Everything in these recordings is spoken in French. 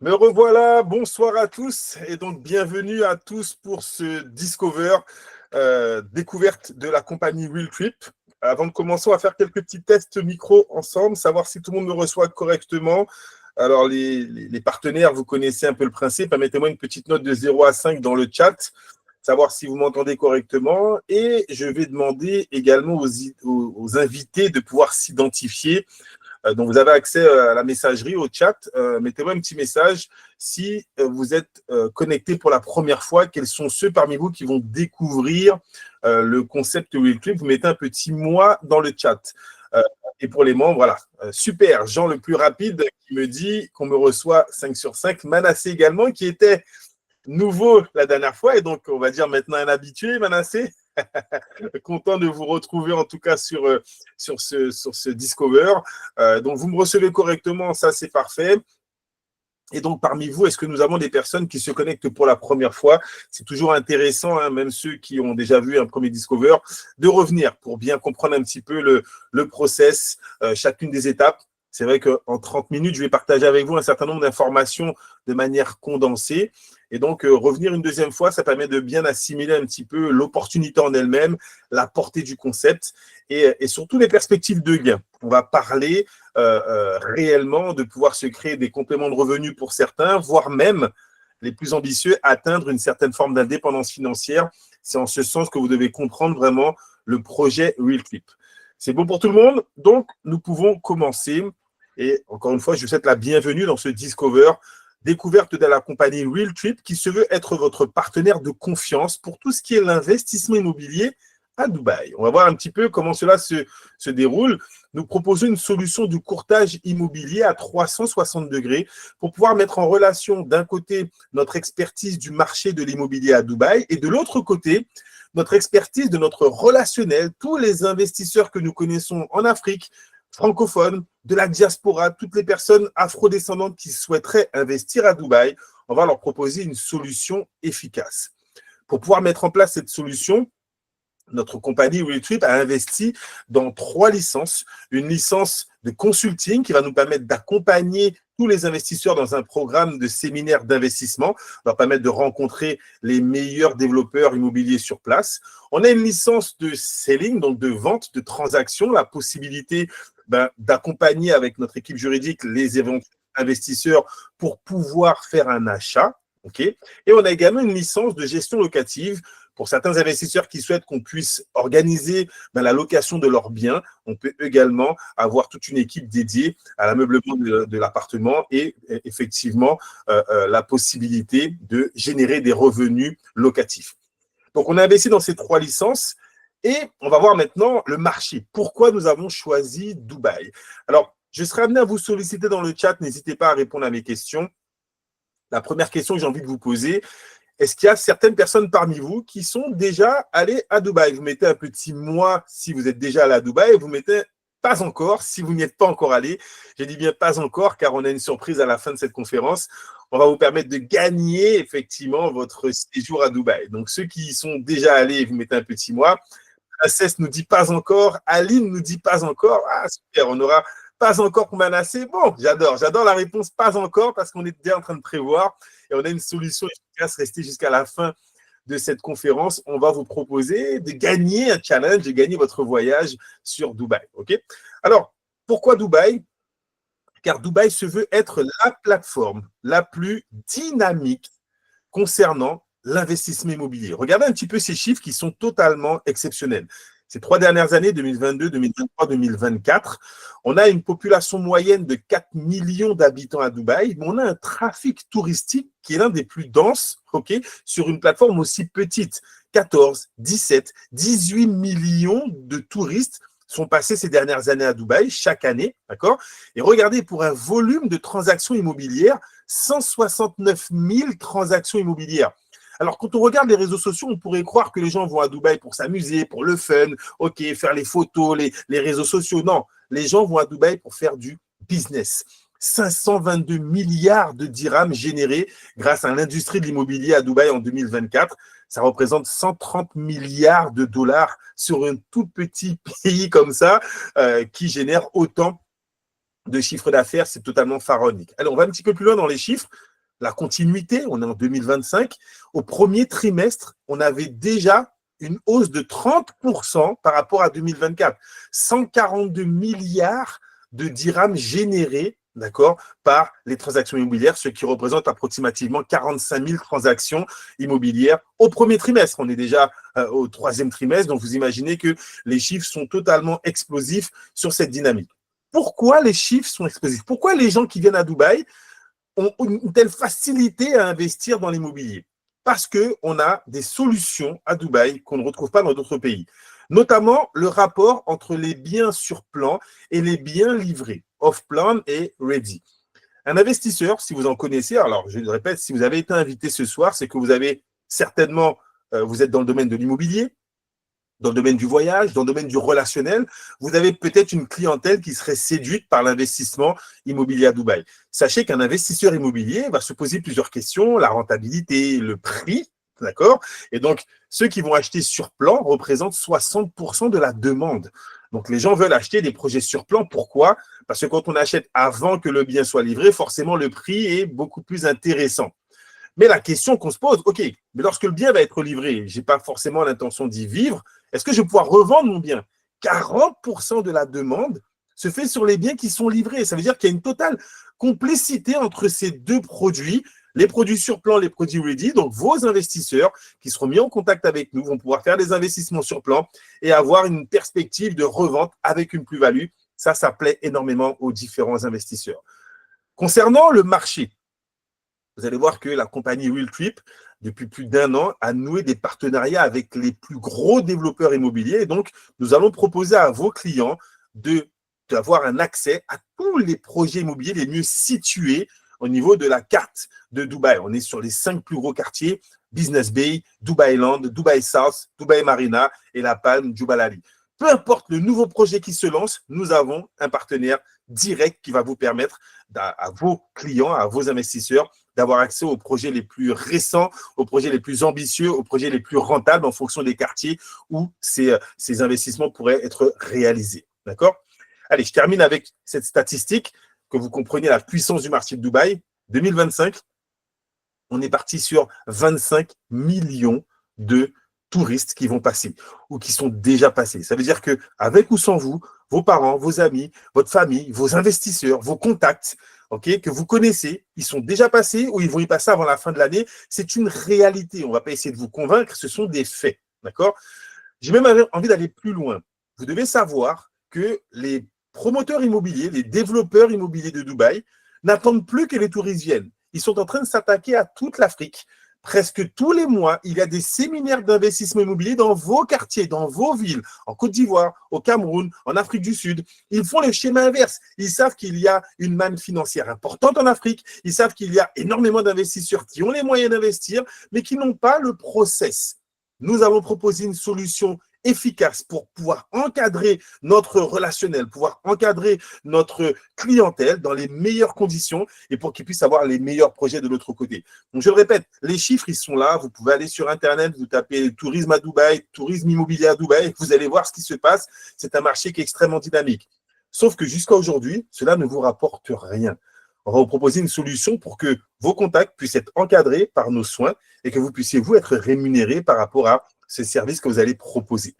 Me revoilà, bonsoir à tous et donc bienvenue à tous pour ce Discover découverte de la compagnie Will Trip. Avant de commencer, on va faire quelques petits tests micro ensemble, savoir si tout le monde me reçoit correctement. Alors les partenaires, vous connaissez un peu le principe, permettez-moi une petite note de 0 à 5 dans le chat, savoir si vous m'entendez correctement et je vais demander également aux invités de pouvoir s'identifier. Donc, vous avez accès à la messagerie, au chat. Mettez-moi un petit message si vous êtes connecté pour la première fois. Quels sont ceux parmi vous qui vont découvrir le concept Will Trip? Vous mettez un petit moi dans le chat. Et pour les membres, voilà. Super. Jean le plus rapide qui me dit qu'on me reçoit 5 sur 5. Manassé également, qui était nouveau la dernière fois. Et donc, on va dire maintenant un habitué, Manassé. Content de vous retrouver en tout cas sur ce Discover. Donc, vous me recevez correctement, ça c'est parfait. Et donc, parmi vous, est-ce que nous avons des personnes qui se connectent pour la première fois? C'est toujours intéressant, hein, même ceux qui ont déjà vu un premier Discover, de revenir pour bien comprendre un petit peu le process, chacune des étapes. C'est vrai qu'en 30 minutes, je vais partager avec vous un certain nombre d'informations de manière condensée. Et donc, revenir une deuxième fois, ça permet de bien assimiler un petit peu l'opportunité en elle-même, la portée du concept et surtout les perspectives de gain. On va parler réellement de pouvoir se créer des compléments de revenus pour certains, voire même les plus ambitieux, atteindre une certaine forme d'indépendance financière. C'est en ce sens que vous devez comprendre vraiment le projet Will Trip. C'est bon pour tout le monde? Donc, nous pouvons commencer. Et encore une fois, je vous souhaite la bienvenue dans ce Discover, découverte de la compagnie Will Trip, qui se veut être votre partenaire de confiance pour tout ce qui est l'investissement immobilier à Dubaï. On va voir un petit peu comment cela se déroule. Nous proposons une solution de courtage immobilier à 360 degrés pour pouvoir mettre en relation d'un côté notre expertise du marché de l'immobilier à Dubaï et de l'autre côté notre expertise de notre relationnel, tous les investisseurs que nous connaissons en Afrique, francophones, de la diaspora, toutes les personnes afrodescendantes qui souhaiteraient investir à Dubaï, on va leur proposer une solution efficace. Pour pouvoir mettre en place cette solution, notre compagnie Will Trip a investi dans 3 licences. Une licence de consulting qui va nous permettre d'accompagner tous les investisseurs dans un programme de séminaire d'investissement, leur permettre de rencontrer les meilleurs développeurs immobiliers sur place. On a une licence de selling, donc de vente, de transaction, la possibilité d'accompagner avec notre équipe juridique les éventuels investisseurs pour pouvoir faire un achat. Okay. Et on a également une licence de gestion locative pour certains investisseurs qui souhaitent qu'on puisse organiser la location de leurs biens. On peut également avoir toute une équipe dédiée à l'ameublement de l'appartement et effectivement la possibilité de générer des revenus locatifs. Donc, on a investi dans ces 3 licences et on va voir maintenant le marché. Pourquoi nous avons choisi Dubaï? Alors, je serai amené à vous solliciter dans le chat. N'hésitez pas à répondre à mes questions. La première question que j'ai envie de vous poser, est-ce qu'il y a certaines personnes parmi vous qui sont déjà allées à Dubaï? Vous mettez un petit « moi » si vous êtes déjà allé à Dubaï et vous mettez « pas encore » si vous n'y êtes pas encore allé. J'ai dit bien « pas encore » car on a une surprise à la fin de cette conférence. On va vous permettre de gagner effectivement votre séjour à Dubaï. Donc, ceux qui y sont déjà allés, vous mettez un petit « moi ». Assess nous dit « pas encore ». Aline nous dit « pas encore ». Ah, super, on aura « pas encore » pour Manassé. Bon, j'adore la réponse « pas encore » parce qu'on est déjà en train de prévoir. Et on a une solution efficace, restez jusqu'à la fin de cette conférence. On va vous proposer de gagner un challenge, de gagner votre voyage sur Dubaï. Okay. Alors, pourquoi Dubaï? Car Dubaï se veut être la plateforme la plus dynamique concernant l'investissement immobilier. Regardez un petit peu ces chiffres qui sont totalement exceptionnels. Ces 3 dernières années, 2022, 2023, 2024, on a une population moyenne de 4 millions d'habitants à Dubaï, mais on a un trafic touristique qui est l'un des plus denses, sur une plateforme aussi petite. 14, 17, 18 millions de touristes sont passés ces dernières années à Dubaï, chaque année, d'accord? Et regardez, pour un volume de transactions immobilières, 169 000 transactions immobilières. Alors, quand on regarde les réseaux sociaux, on pourrait croire que les gens vont à Dubaï pour s'amuser, pour le fun, faire les photos, les réseaux sociaux. Non, les gens vont à Dubaï pour faire du business. 522 milliards de dirhams générés grâce à l'industrie de l'immobilier à Dubaï en 2024. Ça représente 130 milliards de dollars sur un tout petit pays comme ça qui génère autant de chiffre d'affaires. C'est totalement pharaonique. Alors, on va un petit peu plus loin dans les chiffres. la continuité, on est en 2025. Au premier trimestre, on avait déjà une hausse de 30% par rapport à 2024. 142 milliards de dirhams générés, d'accord, par les transactions immobilières, ce qui représente approximativement 45 000 transactions immobilières au premier trimestre. On est déjà au troisième trimestre, donc vous imaginez que les chiffres sont totalement explosifs sur cette dynamique. Pourquoi les chiffres sont explosifs? Pourquoi les gens qui viennent à Dubaï ont une telle facilité à investir dans l'immobilier? Parce qu'on a des solutions à Dubaï qu'on ne retrouve pas dans d'autres pays. Notamment le rapport entre les biens sur plan et les biens livrés, off-plan et ready. Un investisseur, si vous en connaissez, alors je le répète, si vous avez été invité ce soir, c'est que vous avez certainement, vous êtes dans le domaine de l'immobilier, dans le domaine du voyage, dans le domaine du relationnel, vous avez peut-être une clientèle qui serait séduite par l'investissement immobilier à Dubaï. Sachez qu'un investisseur immobilier va se poser plusieurs questions, la rentabilité, le prix, d'accord? Et donc, ceux qui vont acheter sur plan représentent 60% de la demande. Donc, les gens veulent acheter des projets sur plan. Pourquoi? Parce que quand on achète avant que le bien soit livré, forcément, le prix est beaucoup plus intéressant. Mais la question qu'on se pose, OK, mais lorsque le bien va être livré, je n'ai pas forcément l'intention d'y vivre, est-ce que je vais pouvoir revendre mon bien? 40% de la demande se fait sur les biens qui sont livrés. Ça veut dire qu'il y a une totale complicité entre ces deux produits, les produits sur plan, les produits ready. Donc, vos investisseurs qui seront mis en contact avec nous vont pouvoir faire des investissements sur plan et avoir une perspective de revente avec une plus-value. Ça plaît énormément aux différents investisseurs. Concernant le marché, vous allez voir que la compagnie Realtrip, depuis plus d'1 an, a noué des partenariats avec les plus gros développeurs immobiliers. Et donc, nous allons proposer à vos clients d'avoir un accès à tous les projets immobiliers les mieux situés au niveau de la carte de Dubaï. On est sur les 5 plus gros quartiers, Business Bay, Dubai Land, Dubai South, Dubai Marina et La Palme, Jebel Ali. Peu importe le nouveau projet qui se lance, nous avons un partenaire direct qui va vous permettre à vos clients, à vos investisseurs, d'avoir accès aux projets les plus récents, aux projets les plus ambitieux, aux projets les plus rentables en fonction des quartiers où ces investissements pourraient être réalisés. D'accord? Allez, je termine avec cette statistique, que vous compreniez la puissance du marché de Dubaï. 2025, on est parti sur 25 millions de touristes qui vont passer ou qui sont déjà passés. Ça veut dire qu'avec ou sans vous, vos parents, vos amis, votre famille, vos investisseurs, vos contacts, okay, que vous connaissez, ils sont déjà passés ou ils vont y passer avant la fin de l'année. C'est une réalité. On ne va pas essayer de vous convaincre, ce sont des faits. D'accord? J'ai même envie d'aller plus loin. Vous devez savoir que les promoteurs immobiliers, les développeurs immobiliers de Dubaï n'attendent plus que les touristes viennent. Ils sont en train de s'attaquer à toute l'Afrique. Presque tous les mois, il y a des séminaires d'investissement immobilier dans vos quartiers, dans vos villes, en Côte d'Ivoire, au Cameroun, en Afrique du Sud. Ils font le schéma inverse. Ils savent qu'il y a une manne financière importante en Afrique. Ils savent qu'il y a énormément d'investisseurs qui ont les moyens d'investir, mais qui n'ont pas le process. Nous allons proposer une solution efficace pour pouvoir encadrer notre relationnel, pouvoir encadrer notre clientèle dans les meilleures conditions et pour qu'ils puissent avoir les meilleurs projets de l'autre côté. Donc, je le répète, les chiffres, ils sont là. Vous pouvez aller sur Internet, vous tapez tourisme à Dubaï, tourisme immobilier à Dubaï, vous allez voir ce qui se passe. C'est un marché qui est extrêmement dynamique. Sauf que jusqu'à aujourd'hui, cela ne vous rapporte rien. On va vous proposer une solution pour que vos contacts puissent être encadrés par nos soins et que vous puissiez, vous, être rémunérés par rapport à ces services que vous allez proposer.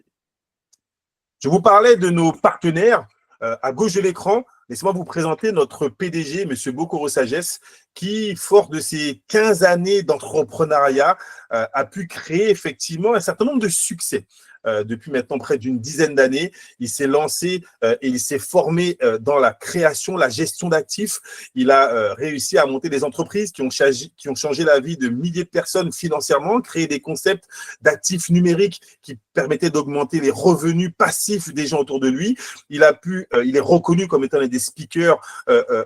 Je vous parlais de nos partenaires. À gauche de l'écran, laissez-moi vous présenter notre PDG, M. Bokoro Sagesse, qui, fort de ses 15 années d'entrepreneuriat, a pu créer effectivement un certain nombre de succès. Depuis maintenant près d'une dizaine d'années, il s'est lancé et il s'est formé dans la création, la gestion d'actifs. Il a réussi à monter des entreprises qui ont changé la vie de milliers de personnes financièrement, créé des concepts d'actifs numériques qui permettaient d'augmenter les revenus passifs des gens autour de lui. Il est reconnu comme étant un des speakers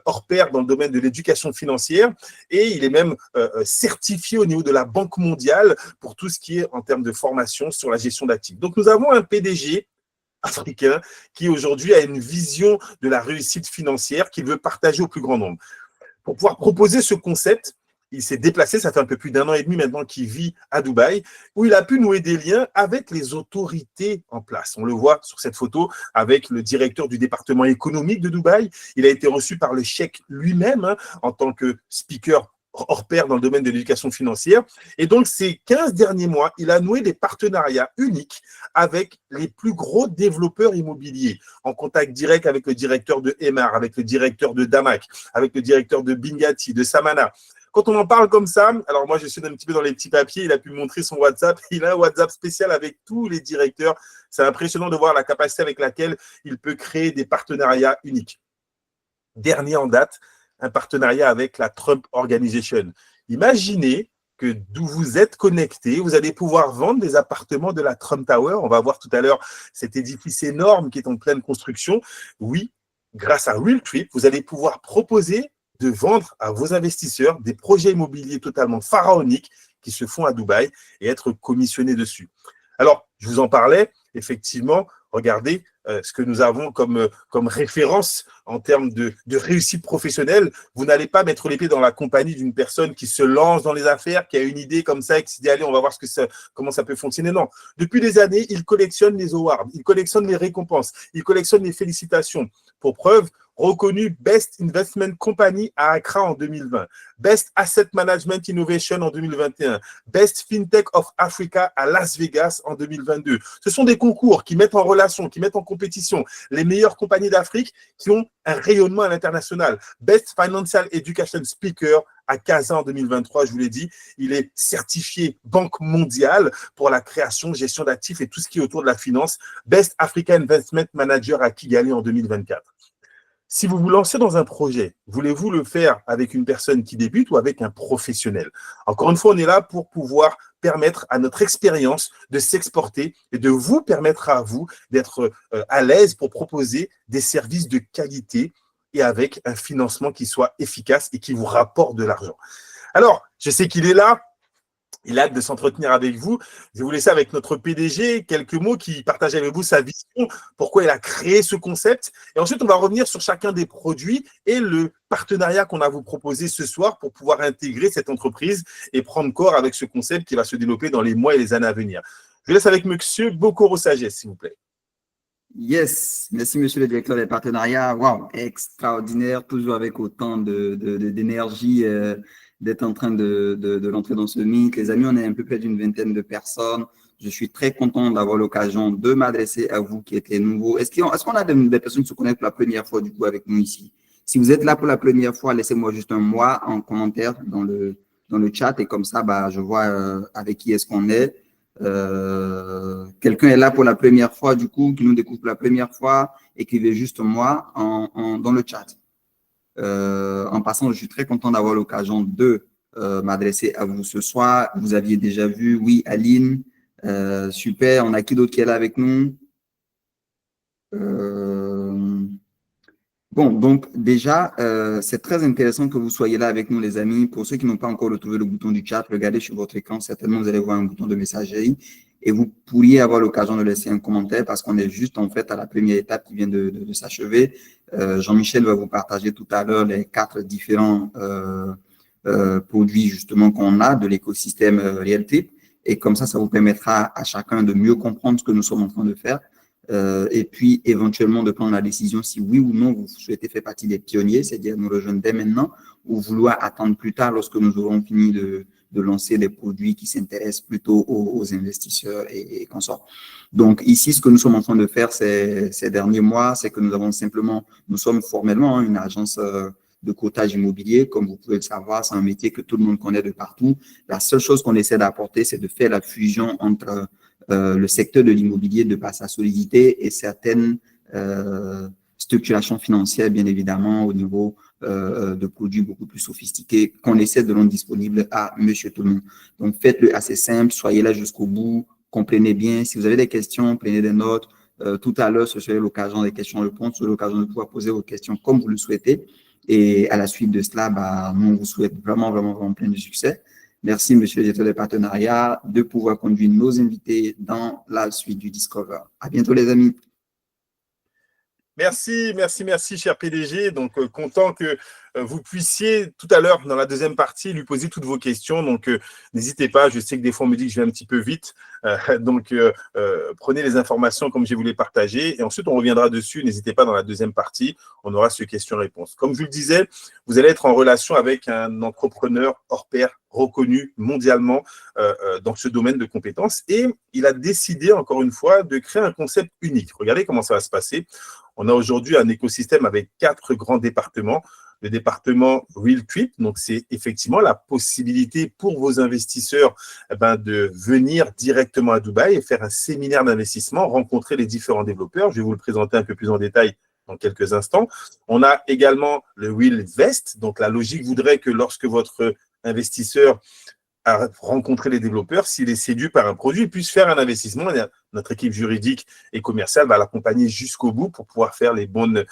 hors pair dans le domaine de l'éducation financière et il est même certifié au niveau de la Banque mondiale pour tout ce qui est en termes de formation sur la gestion d'actifs. Donc, nous avons un PDG africain qui aujourd'hui a une vision de la réussite financière qu'il veut partager au plus grand nombre. Pour pouvoir proposer ce concept, il s'est déplacé, ça fait un peu plus d'1 an et demi maintenant qu'il vit à Dubaï, où il a pu nouer des liens avec les autorités en place. On le voit sur cette photo avec le directeur du département économique de Dubaï. Il a été reçu par le cheikh lui-même en tant que speaker hors pair dans le domaine de l'éducation financière. Et donc, ces 15 derniers mois, il a noué des partenariats uniques avec les plus gros développeurs immobiliers, en contact direct avec le directeur de Emar, avec le directeur de Damac, avec le directeur de Bingati, de Samana. Quand on en parle comme ça, alors moi, je suis un petit peu dans les petits papiers, il a pu me montrer son WhatsApp, il a un WhatsApp spécial avec tous les directeurs. C'est impressionnant de voir la capacité avec laquelle il peut créer des partenariats uniques. Dernier en date, un partenariat avec la Trump Organization. Imaginez que d'où vous êtes connecté, vous allez pouvoir vendre des appartements de la Trump Tower. On va voir tout à l'heure cet édifice énorme qui est en pleine construction. Oui, grâce à Realtrip, vous allez pouvoir proposer de vendre à vos investisseurs des projets immobiliers totalement pharaoniques qui se font à Dubaï et être commissionnés dessus. Alors, je vous en parlais, effectivement, regardez ce que nous avons comme référence en termes de réussite professionnelle. Vous n'allez pas mettre les pieds dans la compagnie d'une personne qui se lance dans les affaires, qui a une idée comme ça et qui se dit, allez, on va voir comment ça peut fonctionner. Non, depuis des années, il collectionne les awards, il collectionne les récompenses, il collectionne les félicitations. Pour preuve, reconnu Best Investment Company à Accra en 2020, Best Asset Management Innovation en 2021, Best FinTech of Africa à Las Vegas en 2022. Ce sont des concours qui mettent en relation, qui mettent en compétition les meilleures compagnies d'Afrique qui ont un rayonnement à l'international. Best Financial Education Speaker à Casa en 2023, je vous l'ai dit, il est certifié Banque mondiale pour la création, gestion d'actifs et tout ce qui est autour de la finance. Best African Investment Manager à Kigali en 2024. Si vous vous lancez dans un projet, voulez-vous le faire avec une personne qui débute ou avec un professionnel? Encore une fois, on est là pour pouvoir permettre à notre expérience de s'exporter et de vous permettre à vous d'être à l'aise pour proposer des services de qualité et avec un financement qui soit efficace et qui vous rapporte de l'argent. Alors, je sais qu'il est là. Il a hâte de s'entretenir avec vous. Je vais vous laisser avec notre PDG quelques mots qui partage avec vous sa vision, pourquoi il a créé ce concept. Et ensuite, on va revenir sur chacun des produits et le partenariat qu'on a vous proposé ce soir pour pouvoir intégrer cette entreprise et prendre corps avec ce concept qui va se développer dans les mois et les années à venir. Je laisse avec monsieur Bokoro Sagesse, s'il vous plaît. Yes, merci monsieur le directeur des partenariats. Wow, extraordinaire, toujours avec autant d'énergie d'être en train de l'entrer dans ce meet. Les amis, on est un peu près d'une vingtaine de personnes. Je suis très content d'avoir l'occasion de m'adresser à vous qui êtes les nouveaux. Est-ce qu'on a des personnes qui se connaissent pour la première fois du coup avec nous ici? Si vous êtes là pour la première fois, laissez-moi juste un mois en commentaire dans le chat et comme ça, bah, je vois avec qui est-ce qu'on est. Quelqu'un est là pour la première fois, du coup, qui nous découvre pour la première fois, écrivez juste moi dans le chat. En passant, je suis très content d'avoir l'occasion de m'adresser à vous ce soir. Vous aviez déjà vu, oui, Aline, super. On a qui d'autre qui est là avec nous? Bon, donc déjà, c'est très intéressant que vous soyez là avec nous, les amis. Pour ceux qui n'ont pas encore retrouvé le bouton du chat, regardez sur votre écran. Certainement, vous allez voir un bouton de messagerie et vous pourriez avoir l'occasion de laisser un commentaire parce qu'on est juste en fait à la première étape qui vient de s'achever. Jean-Michel va vous partager tout à l'heure les 4 différents produits justement qu'on a de l'écosystème Realtrip. Et comme ça vous permettra à chacun de mieux comprendre ce que nous sommes en train de faire. Et puis éventuellement de prendre la décision si oui ou non vous souhaitez faire partie des pionniers, c'est-à-dire nous rejoindre dès maintenant ou vouloir attendre plus tard lorsque nous aurons fini de lancer des produits qui s'intéressent plutôt aux investisseurs et consorts. Donc ici, ce que nous sommes en train de faire ces derniers mois, c'est que nous sommes formellement une agence de cotage immobilier. Comme vous pouvez le savoir, c'est un métier que tout le monde connaît de partout. La seule chose qu'on essaie d'apporter, c'est de faire la fusion entre le secteur de l'immobilier de par sa solidité et certaines structurations financières, bien évidemment, au niveau de produits beaucoup plus sophistiqués qu'on essaie de rendre disponibles à monsieur tout le monde. Donc, faites-le assez simple, soyez là jusqu'au bout, comprenez bien. Si vous avez des questions, prenez des notes. Tout à l'heure, ce serait l'occasion des questions-réponses, ce serait l'occasion de pouvoir poser vos questions comme vous le souhaitez. Et à la suite de cela, bah, nous, on vous souhaite vraiment, vraiment, vraiment plein de succès. Merci, monsieur le directeur des partenariats, de pouvoir conduire nos invités dans la suite du Discover. À bientôt, les amis. Merci, cher PDG. Donc, content que vous puissiez tout à l'heure, dans la deuxième partie, lui poser toutes vos questions. Donc, n'hésitez pas. Je sais que des fois, on me dit que je vais un petit peu vite. Donc, prenez les informations comme je vous les partager. Et ensuite, on reviendra dessus. N'hésitez pas dans la deuxième partie. On aura ce question-réponse. Comme je vous le disais, vous allez être en relation avec un entrepreneur hors pair, reconnu mondialement dans ce domaine de compétences. Et il a décidé, encore une fois, de créer un concept unique. Regardez comment ça va se passer. On a aujourd'hui un écosystème avec 4 grands départements. Le département Realtrip, donc c'est effectivement la possibilité pour vos investisseurs de venir directement à Dubaï et faire un séminaire d'investissement, rencontrer les différents développeurs. Je vais vous le présenter un peu plus en détail dans quelques instants. On a également le Realvest, donc la logique voudrait que lorsque votre investisseur a rencontré les développeurs, s'il est séduit par un produit, il puisse faire un investissement. Notre équipe juridique et commerciale va l'accompagner jusqu'au bout pour pouvoir faire les bonnes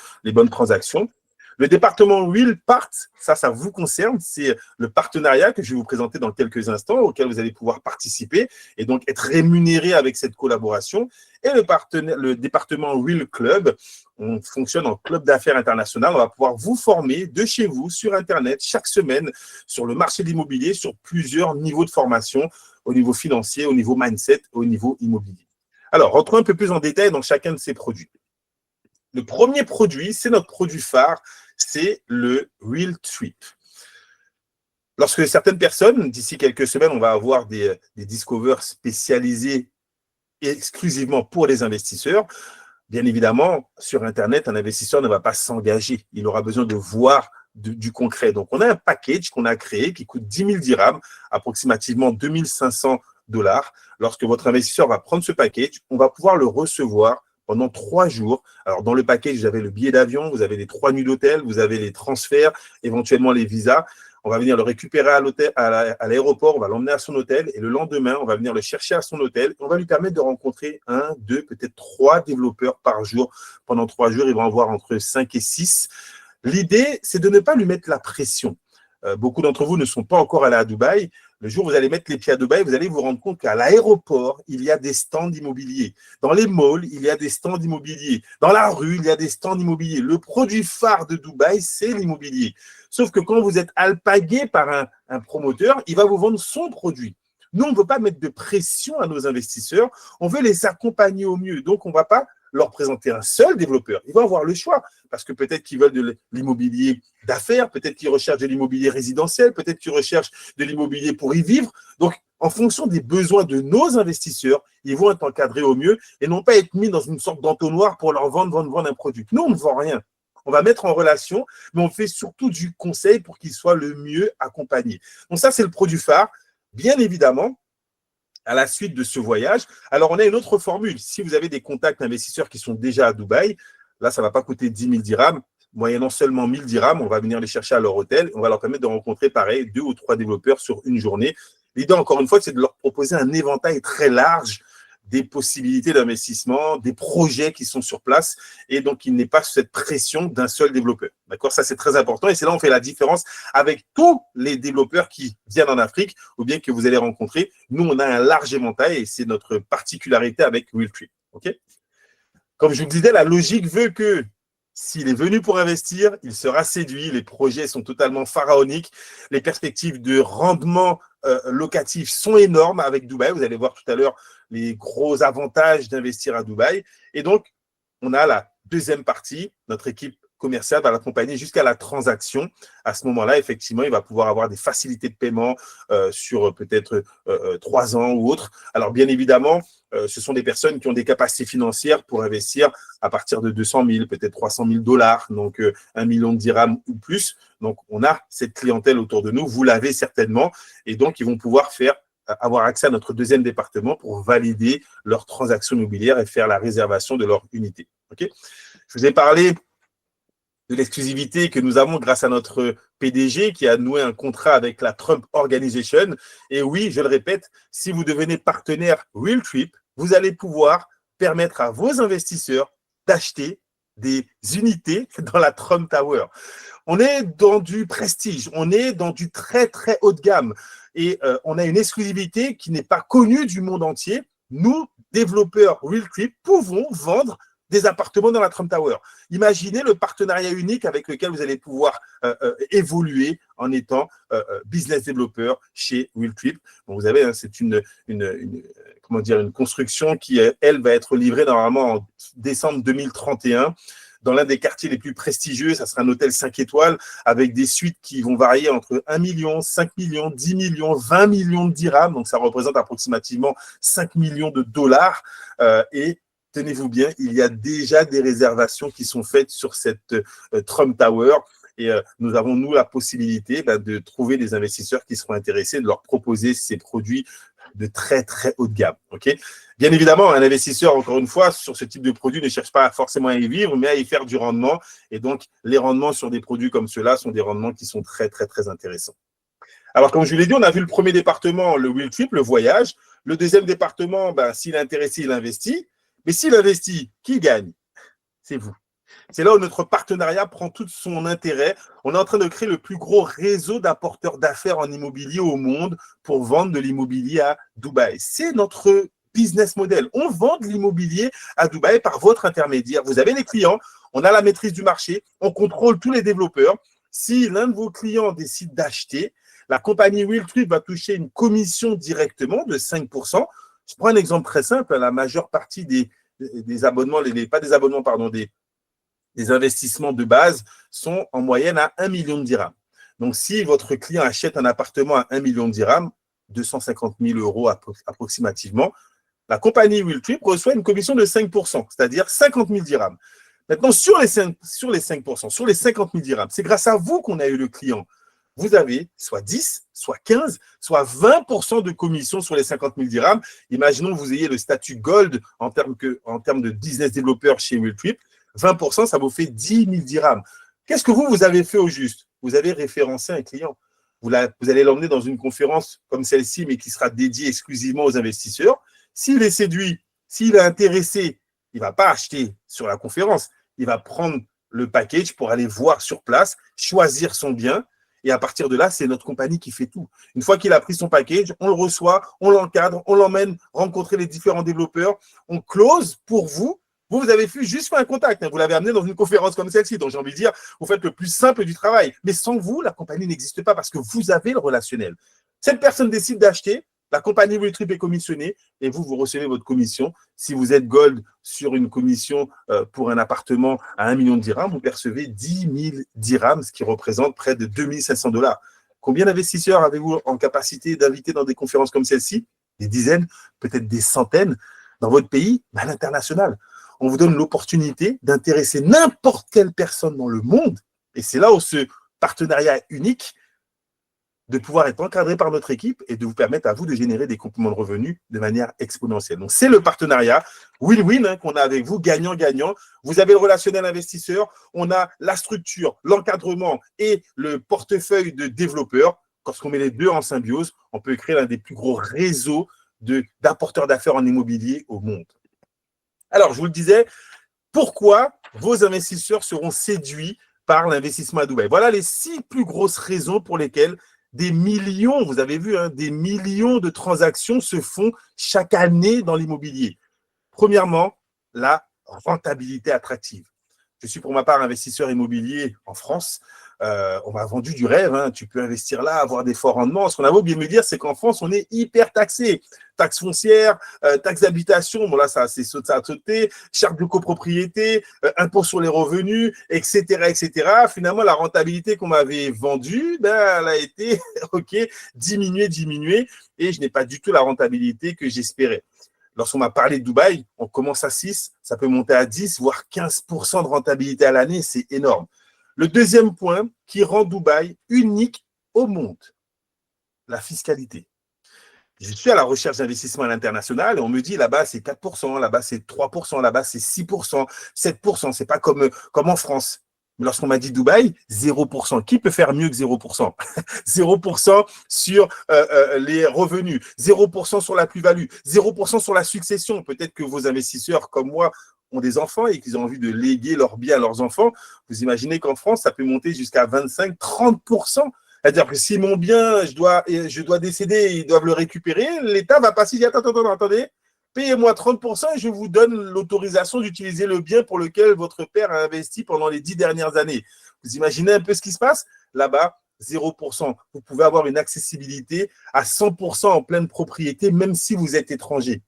transactions. Le département Realpart, ça vous concerne, c'est le partenariat que je vais vous présenter dans quelques instants, auquel vous allez pouvoir participer et donc être rémunéré avec cette collaboration. Et le département Real Club, on fonctionne en club d'affaires international. On va pouvoir vous former de chez vous sur Internet chaque semaine sur le marché de l'immobilier, sur plusieurs niveaux de formation, au niveau financier, au niveau mindset, au niveau immobilier. Alors, rentrons un peu plus en détail dans chacun de ces produits. Le premier produit, c'est notre produit phare, c'est le Realtrip. Lorsque certaines personnes, d'ici quelques semaines, on va avoir des discovers spécialisés exclusivement pour les investisseurs. Bien évidemment, sur Internet, un investisseur ne va pas s'engager. Il aura besoin de voir du concret. Donc, on a un package qu'on a créé qui coûte 10 000 dirhams, approximativement 2 500 $. Lorsque votre investisseur va prendre ce package, on va pouvoir le recevoir pendant 3 jours. Alors, dans le package, vous avez le billet d'avion, vous avez les 3 nuits d'hôtel, vous avez les transferts, éventuellement les visas. On va venir le récupérer à l'aéroport, on va l'emmener à son hôtel et le lendemain, on va venir le chercher à son hôtel. On va lui permettre de rencontrer 1, 2, peut-être 3 développeurs par jour. Pendant 3 jours, il va en voir entre 5 et 6. L'idée, c'est de ne pas lui mettre la pression. Beaucoup d'entre vous ne sont pas encore allés à Dubaï. Le jour où vous allez mettre les pieds à Dubaï, vous allez vous rendre compte qu'à l'aéroport, il y a des stands immobiliers. Dans les malls, il y a des stands immobiliers. Dans la rue, il y a des stands immobiliers. Le produit phare de Dubaï, c'est l'immobilier. Sauf que quand vous êtes alpagué par un promoteur, il va vous vendre son produit. Nous, on ne veut pas mettre de pression à nos investisseurs. On veut les accompagner au mieux. Donc, on ne va pas leur présenter un seul développeur. Ils vont avoir le choix parce que peut-être qu'ils veulent de l'immobilier d'affaires, peut-être qu'ils recherchent de l'immobilier résidentiel, peut-être qu'ils recherchent de l'immobilier pour y vivre. Donc, en fonction des besoins de nos investisseurs, ils vont être encadrés au mieux et non pas être mis dans une sorte d'entonnoir pour leur vendre un produit. Nous, on ne vend rien. On va mettre en relation, mais on fait surtout du conseil pour qu'ils soient le mieux accompagnés. Donc ça, c'est le produit phare. Bien évidemment, à la suite de ce voyage, alors on a une autre formule. Si vous avez des contacts investisseurs qui sont déjà à Dubaï, là, ça ne va pas coûter 10 000 dirhams. Moyennant seulement 1 000 dirhams, on va venir les chercher à leur hôtel. On va leur permettre de rencontrer, pareil, 2 ou 3 développeurs sur une journée. L'idée, encore une fois, c'est de leur proposer un éventail très large des possibilités d'investissement, des projets qui sont sur place et donc il n'est pas cette pression d'un seul développeur. D'accord? Ça, c'est très important et c'est là où on fait la différence avec tous les développeurs qui viennent en Afrique ou bien que vous allez rencontrer. Nous, on a un large éventail et c'est notre particularité avec Realtrip. OK? Comme je vous le disais, la logique veut que s'il est venu pour investir, il sera séduit. Les projets sont totalement pharaoniques. Les perspectives de rendement locatif sont énormes avec Dubaï. Vous allez voir tout à l'heure les gros avantages d'investir à Dubaï. Et donc, on a la deuxième partie. Notre équipe commerciale va l'accompagner jusqu'à la transaction. À ce moment-là, effectivement, il va pouvoir avoir des facilités de paiement sur peut-être 3 ans ou autre. Alors, bien évidemment, ce sont des personnes qui ont des capacités financières pour investir à partir de 200 000, peut-être 300 000 $, donc 1 million de dirhams ou plus. Donc, on a cette clientèle autour de nous. Vous l'avez certainement. Et donc, ils vont pouvoir avoir accès à notre deuxième département pour valider leurs transactions immobilières et faire la réservation de leur unité. Okay? Je vous ai parlé de l'exclusivité que nous avons grâce à notre PDG qui a noué un contrat avec la Trump Organization. Et oui, je le répète, si vous devenez partenaire Realtrip, vous allez pouvoir permettre à vos investisseurs d'acheter des unités dans la Trump Tower. On est dans du prestige, on est dans du très, très haut de gamme et on a une exclusivité qui n'est pas connue du monde entier. Nous, développeurs Realtrip, pouvons vendre des appartements dans la Trump Tower. Imaginez le partenariat unique avec lequel vous allez pouvoir évoluer en étant business développeur chez Willtrip. Bon, vous savez, hein, c'est une construction qui, elle, va être livrée normalement en décembre 2031 dans l'un des quartiers les plus prestigieux. Ça sera un hôtel 5 étoiles avec des suites qui vont varier entre 1 million, 5 millions, 10 millions, 20 millions de dirhams. Donc, ça représente approximativement 5 millions de dollars. Et tenez-vous bien, il y a déjà des réservations qui sont faites sur cette Trump Tower. Et nous avons, nous, la possibilité de trouver des investisseurs qui seront intéressés, de leur proposer ces produits de très, très haut de gamme. Okay, bien évidemment, un investisseur, encore une fois, sur ce type de produit ne cherche pas forcément à y vivre, mais à y faire du rendement. Et donc, les rendements sur des produits comme ceux-là sont des rendements qui sont très, très, très intéressants. Alors, comme je vous l'ai dit, on a vu le premier département, le Willtrip, le voyage. Le deuxième département, s'il est intéressé, il investit. Mais s'il investit, qui gagne? C'est vous. C'est là où notre partenariat prend tout son intérêt. On est en train de créer le plus gros réseau d'apporteurs d'affaires en immobilier au monde pour vendre de l'immobilier à Dubaï. C'est notre business model. On vend de l'immobilier à Dubaï par votre intermédiaire. Vous avez les clients, on a la maîtrise du marché, on contrôle tous les développeurs. Si l'un de vos clients décide d'acheter, la compagnie Willtrip va toucher une commission directement de 5%. Je prends un exemple très simple. La majeure partie des abonnements, des investissements de base sont en moyenne à 1 million de dirhams. Donc, si votre client achète un appartement à 1 million de dirhams, 250 000 euros approximativement, la compagnie Willtrip reçoit une commission de 5%, c'est-à-dire 50 000 dirhams. Maintenant, sur les 5%, sur les 50 000 dirhams, c'est grâce à vous qu'on a eu le client. Vous avez soit 10, soit 15, soit 20% de commission sur les 50 000 dirhams. Imaginons que vous ayez le statut Gold en termes de business développeur chez Willtrip. 20%, ça vous fait 10 000 dirhams. Qu'est-ce que vous avez fait au juste? Vous avez référencé un client. Vous allez l'emmener dans une conférence comme celle-ci, mais qui sera dédiée exclusivement aux investisseurs. S'il est séduit, s'il est intéressé, il ne va pas acheter sur la conférence. Il va prendre le package pour aller voir sur place, choisir son bien. Et à partir de là, c'est notre compagnie qui fait tout. Une fois qu'il a pris son package, on le reçoit, on l'encadre, on l'emmène rencontrer les différents développeurs, on close pour vous. Vous avez juste fait un contact, vous l'avez amené dans une conférence comme celle-ci. Donc, j'ai envie de dire, vous faites le plus simple du travail. Mais sans vous, la compagnie n'existe pas parce que vous avez le relationnel. Cette personne décide d'acheter, la compagnie Willtrip est commissionnée et vous recevez votre commission. Si vous êtes Gold sur une commission pour un appartement à 1 million de dirhams, vous percevez 10 000 dirhams, ce qui représente près de 2 500 $. Combien d'investisseurs avez-vous en capacité d'inviter dans des conférences comme celle-ci? Des dizaines, peut-être des centaines dans votre pays, mais à l'international. On vous donne l'opportunité d'intéresser n'importe quelle personne dans le monde. Et c'est là où ce partenariat unique de pouvoir être encadré par notre équipe et de vous permettre à vous de générer des compléments de revenus de manière exponentielle. Donc, c'est le partenariat win-win qu'on a avec vous, gagnant-gagnant. Vous avez le relationnel investisseur, on a la structure, l'encadrement et le portefeuille de développeurs. Lorsqu'on met les deux en symbiose, on peut créer l'un des plus gros réseaux d'apporteurs d'affaires en immobilier au monde. Alors, je vous le disais, pourquoi vos investisseurs seront séduits par l'investissement à Dubaï? Voilà les 6 plus grosses raisons pour lesquelles des millions, vous avez vu, des millions de transactions se font chaque année dans l'immobilier. Premièrement, la rentabilité attractive. Je suis pour ma part investisseur immobilier en France. On m'a vendu du rêve. Tu peux investir là, avoir des forts rendements. Ce qu'on a oublié de me dire, c'est qu'en France, on est hyper taxé. Taxes foncières, taxes d'habitation, bon là, ça a sauté, charte de copropriété, impôt sur les revenus, etc., etc. Finalement, la rentabilité qu'on m'avait vendue, elle a été diminuée, et je n'ai pas du tout la rentabilité que j'espérais. Lorsqu'on m'a parlé de Dubaï, on commence à 6, ça peut monter à 10, voire 15% de rentabilité à l'année, c'est énorme. Le deuxième point qui rend Dubaï unique au monde, la fiscalité. Je suis à la recherche d'investissement à l'international et on me dit là-bas c'est 4%, là-bas c'est 3%, là-bas c'est 6%, 7%, c'est pas comme en France. Mais lorsqu'on m'a dit Dubaï, 0%. Qui peut faire mieux que 0%? 0% sur les revenus, 0% sur la plus-value, 0% sur la succession. Peut-être que vos investisseurs comme moi ont des enfants et qu'ils ont envie de léguer leurs biens à leurs enfants. Vous imaginez qu'en France, ça peut monter jusqu'à 25-30%. C'est-à-dire que si mon bien, je dois décéder, ils doivent le récupérer, l'État va passer, attendez, payez-moi 30% et je vous donne l'autorisation d'utiliser le bien pour lequel votre père a investi pendant les 10 dernières années. Vous imaginez un peu ce qui se passe? Là-bas, 0%. Vous pouvez avoir une accessibilité à 100% en pleine propriété, même si vous êtes étranger.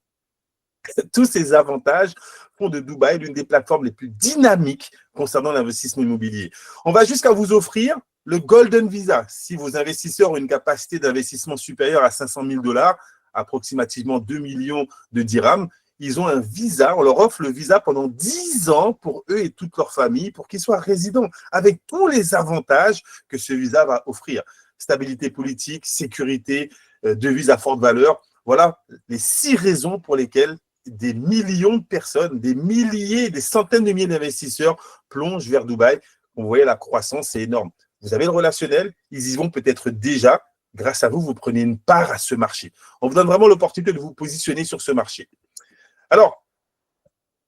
Tous ces avantages font de Dubaï l'une des plateformes les plus dynamiques concernant l'investissement immobilier. On va jusqu'à vous offrir le Golden Visa. Si vos investisseurs ont une capacité d'investissement supérieure à 500 000 $, approximativement 2 millions de dirhams, ils ont un visa, on leur offre le visa pendant 10 ans pour eux et toute leur famille, pour qu'ils soient résidents, avec tous les avantages que ce visa va offrir. Stabilité politique, sécurité, devises à forte valeur. Voilà les 6 raisons pour lesquelles des millions de personnes, des milliers, des centaines de milliers d'investisseurs plongent vers Dubaï. Vous voyez, la croissance, c'est énorme. Vous avez le relationnel, ils y vont peut-être déjà. Grâce à vous, vous prenez une part à ce marché. On vous donne vraiment l'opportunité de vous positionner sur ce marché. Alors,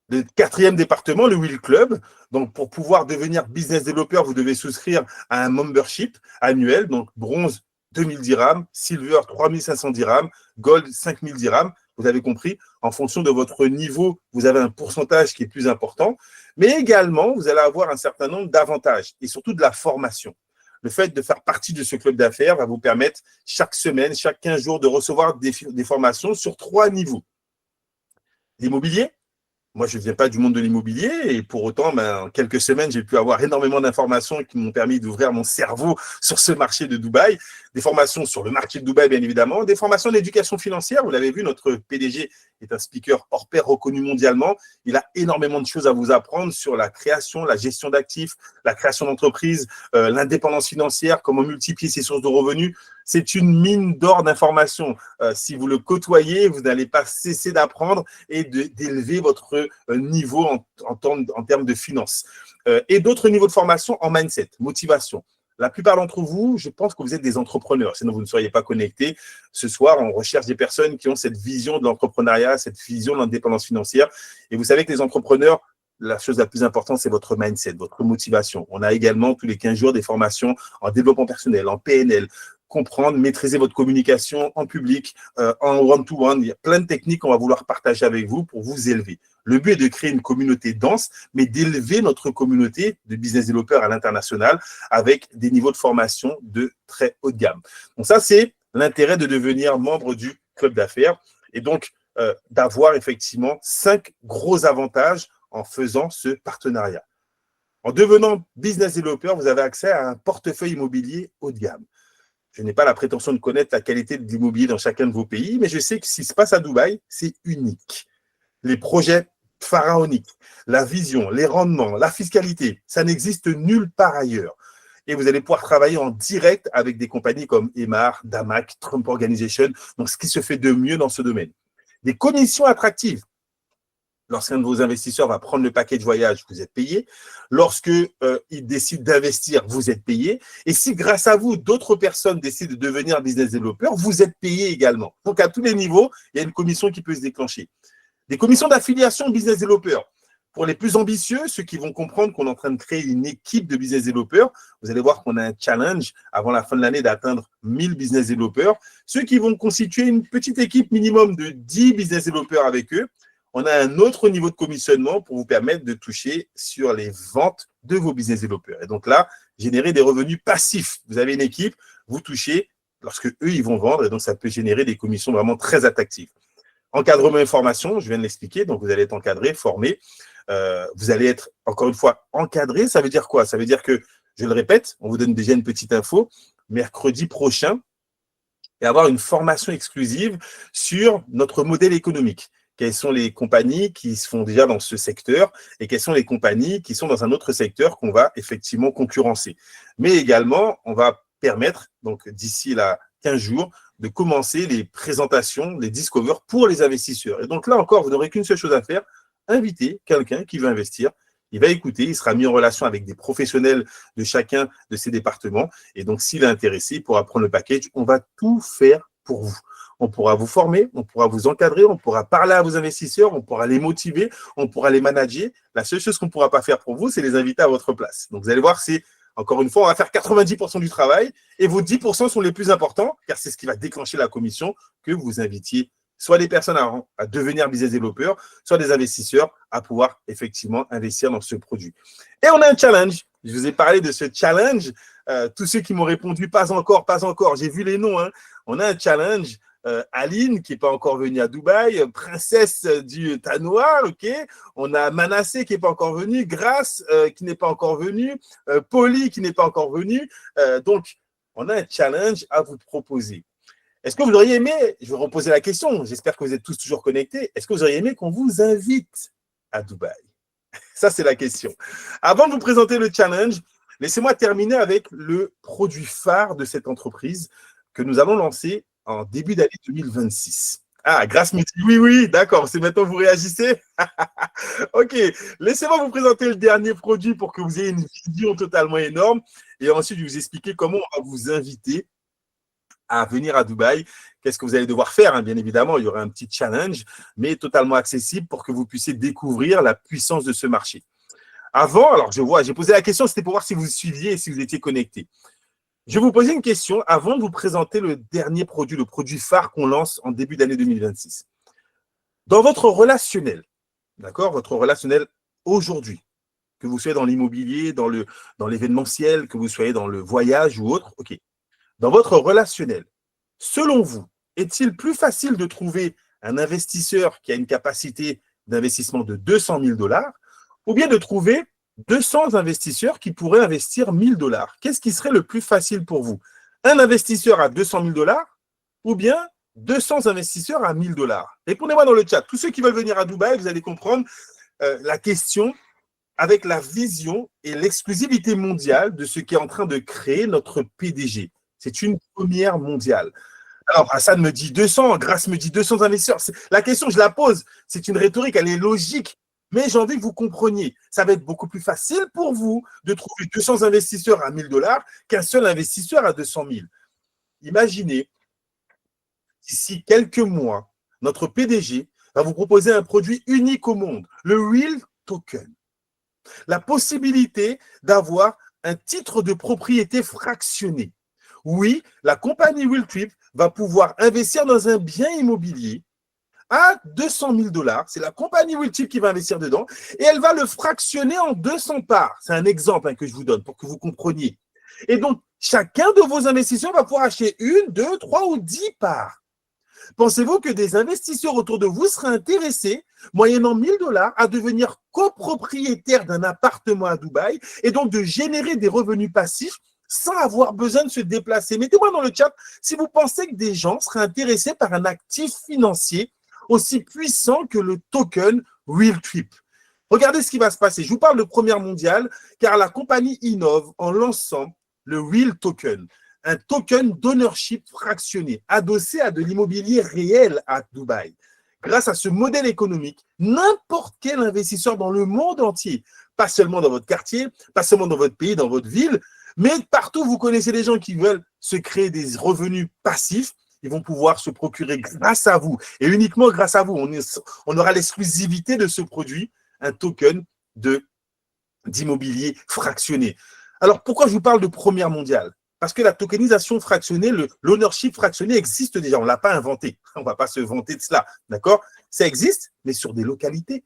le 4e département, le Will Club. Donc, pour pouvoir devenir business developer, vous devez souscrire à un membership annuel. Donc, bronze, 2000 dirhams, silver, 3500 dirhams, gold, 5000 dirhams. Vous avez compris, en fonction de votre niveau, vous avez un pourcentage qui est plus important. Mais également, vous allez avoir un certain nombre d'avantages et surtout de la formation. Le fait de faire partie de ce club d'affaires va vous permettre chaque semaine, chaque 15 jours, de recevoir des formations sur 3 niveaux. L'immobilier. Moi, je ne viens pas du monde de l'immobilier et pour autant, en quelques semaines, j'ai pu avoir énormément d'informations qui m'ont permis d'ouvrir mon cerveau sur ce marché de Dubaï. Des formations sur le marché de Dubaï, bien évidemment. Des formations d'éducation financière. Vous l'avez vu, notre PDG est un speaker hors pair reconnu mondialement. Il a énormément de choses à vous apprendre sur la création, la gestion d'actifs, la création d'entreprises, l'indépendance financière, comment multiplier ses sources de revenus. C'est une mine d'or d'informations. Si vous le côtoyez, vous n'allez pas cesser d'apprendre et d'élever votre niveau en termes de finances. Et d'autres niveaux de formation en mindset, motivation. La plupart d'entre vous, je pense que vous êtes des entrepreneurs, sinon vous ne seriez pas connectés. Ce soir, on recherche des personnes qui ont cette vision de l'entrepreneuriat, cette vision de l'indépendance financière. Et vous savez que les entrepreneurs, la chose la plus importante, c'est votre mindset, votre motivation. On a également tous les 15 jours des formations en développement personnel, en PNL, comprendre, maîtriser votre communication en public, en one-to-one. Il y a plein de techniques qu'on va vouloir partager avec vous pour vous élever. Le but est de créer une communauté dense, mais d'élever notre communauté de business développeurs à l'international avec des niveaux de formation de très haut de gamme. Donc ça, c'est l'intérêt de devenir membre du club d'affaires et donc d'avoir effectivement 5 gros avantages en faisant ce partenariat. En devenant business développeur, vous avez accès à un portefeuille immobilier haut de gamme. Je n'ai pas la prétention de connaître la qualité de l'immobilier dans chacun de vos pays, mais je sais que ce qui se passe à Dubaï, c'est unique. Les projets pharaoniques, la vision, les rendements, la fiscalité, ça n'existe nulle part ailleurs. Et vous allez pouvoir travailler en direct avec des compagnies comme Emaar, Damac, Trump Organization, donc ce qui se fait de mieux dans ce domaine. Des commissions attractives. Lorsqu'un de vos investisseurs va prendre le paquet de voyage, vous êtes payé. Lorsque il décide d'investir, vous êtes payé. Et si grâce à vous, d'autres personnes décident de devenir business développeurs, vous êtes payé également. Donc à tous les niveaux, il y a une commission qui peut se déclencher. Des commissions d'affiliation business développeurs. Pour les plus ambitieux, ceux qui vont comprendre qu'on est en train de créer une équipe de business développeurs, vous allez voir qu'on a un challenge avant la fin de l'année d'atteindre 1000 business développeurs. Ceux qui vont constituer une petite équipe minimum de 10 business développeurs avec eux, on a un autre niveau de commissionnement pour vous permettre de toucher sur les ventes de vos business développeurs. Et donc là, générer des revenus passifs. Vous avez une équipe, vous touchez lorsque eux, ils vont vendre. Et donc, ça peut générer des commissions vraiment très attractives. Encadrement et formation, je viens de l'expliquer. Donc, vous allez être encadré, formé. Vous allez être, encore une fois, encadré. Ça veut dire quoi? Ça veut dire que, je le répète, on vous donne déjà une petite info. Mercredi prochain, et avoir une formation exclusive sur notre modèle économique. Quelles sont les compagnies qui se font déjà dans ce secteur et quelles sont les compagnies qui sont dans un autre secteur qu'on va effectivement concurrencer. Mais également, on va permettre, donc d'ici là 15 jours, de commencer les présentations, les discovers pour les investisseurs. Et donc là encore, vous n'aurez qu'une seule chose à faire, inviter quelqu'un qui veut investir. Il va écouter, il sera mis en relation avec des professionnels de chacun de ces départements. Et donc, s'il est intéressé, il pourra prendre le package. On va tout faire pour vous. On pourra vous former, on pourra vous encadrer, on pourra parler à vos investisseurs, on pourra les motiver, on pourra les manager. La seule chose qu'on ne pourra pas faire pour vous, c'est les inviter à votre place. Donc, vous allez voir, c'est, encore une fois, on va faire 90% du travail et vos 10% sont les plus importants car c'est ce qui va déclencher la commission que vous invitiez soit des personnes à devenir business développeurs, soit des investisseurs à pouvoir effectivement investir dans ce produit. Et on a un challenge. Je vous ai parlé de ce challenge. Tous ceux qui m'ont répondu pas encore, pas encore, j'ai vu les noms. Hein. On a un challenge. Aline qui n'est pas encore venue à Dubaï, Princesse du Tanoir, ok. On a Manassé qui n'est pas encore venu, Grace qui n'est pas encore venu, Polly qui n'est pas encore venu. Donc, on a un challenge à vous proposer. Est-ce que vous auriez aimé, je vais reposer la question, j'espère que vous êtes tous toujours connectés, est-ce que vous auriez aimé qu'on vous invite à Dubaï? Ça, c'est la question. Avant de vous présenter le challenge, laissez-moi terminer avec le produit phare de cette entreprise que nous allons lancer en début d'année 2026. Ah, Grâce me dit oui, d'accord, c'est maintenant que vous réagissez. Ok, laissez-moi vous présenter le dernier produit pour que vous ayez une vision totalement énorme et ensuite je vais vous expliquer comment on va vous inviter à venir à Dubaï. Qu'est-ce que vous allez devoir faire, hein? Bien évidemment, il y aura un petit challenge, mais totalement accessible pour que vous puissiez découvrir la puissance de ce marché. Avant, alors j'ai posé la question, c'était pour voir si vous suiviez et si vous étiez connecté. Je vais vous poser une question avant de vous présenter le dernier produit, le produit phare qu'on lance en début d'année 2026. Dans votre relationnel, d'accord, votre relationnel aujourd'hui, que vous soyez dans l'immobilier, dans l'événementiel, que vous soyez dans le voyage ou autre, ok. Dans votre relationnel, selon vous, est-il plus facile de trouver un investisseur qui a une capacité d'investissement de 200 000 $ ou bien de trouver 200 investisseurs qui pourraient investir 1 000 $? Qu'est-ce qui serait le plus facile pour vous? Un investisseur à 200 000 $ ou bien 200 investisseurs à 1 000 $? Répondez-moi dans le chat. Tous ceux qui veulent venir à Dubaï, vous allez comprendre la question avec la vision et l'exclusivité mondiale de ce qui est en train de créer notre PDG. C'est une première mondiale. Alors, Hassan me dit 200, Grace me dit 200 investisseurs. La question, je la pose. C'est une rhétorique, elle est logique. Mais j'ai envie que vous compreniez. Ça va être beaucoup plus facile pour vous de trouver 200 investisseurs à 1 000 $ qu'un seul investisseur à 200 000. Imaginez, d'ici quelques mois, notre PDG va vous proposer un produit unique au monde, le Real Token. La possibilité d'avoir un titre de propriété fractionné. Oui, la compagnie Willtrip va pouvoir investir dans un bien immobilier à 200 000 $. C'est la compagnie Willtrip qui va investir dedans et elle va le fractionner en 200 parts. C'est un exemple que je vous donne pour que vous compreniez. Et donc, chacun de vos investisseurs va pouvoir acheter 1, 2, 3 ou 10 parts. Pensez-vous que des investisseurs autour de vous seraient intéressés, moyennant 1 000 $ à devenir copropriétaires d'un appartement à Dubaï et donc de générer des revenus passifs sans avoir besoin de se déplacer? Mettez-moi dans le chat si vous pensez que des gens seraient intéressés par un actif financier aussi puissant que le token Willtrip. Regardez ce qui va se passer. Je vous parle de première mondiale car la compagnie innove en lançant le Real Token, un token d'ownership fractionné, adossé à de l'immobilier réel à Dubaï. Grâce à ce modèle économique, n'importe quel investisseur dans le monde entier, pas seulement dans votre quartier, pas seulement dans votre pays, dans votre ville, mais partout vous connaissez des gens qui veulent se créer des revenus passifs, ils vont pouvoir se procurer grâce à vous, et uniquement grâce à vous, on aura l'exclusivité de ce produit, un token d'immobilier fractionné. Alors, pourquoi je vous parle de première mondiale? Parce que la tokenisation fractionnée, l'ownership fractionné existe déjà. On ne l'a pas inventé. On ne va pas se vanter de cela. D'accord? Ça existe, mais sur des localités.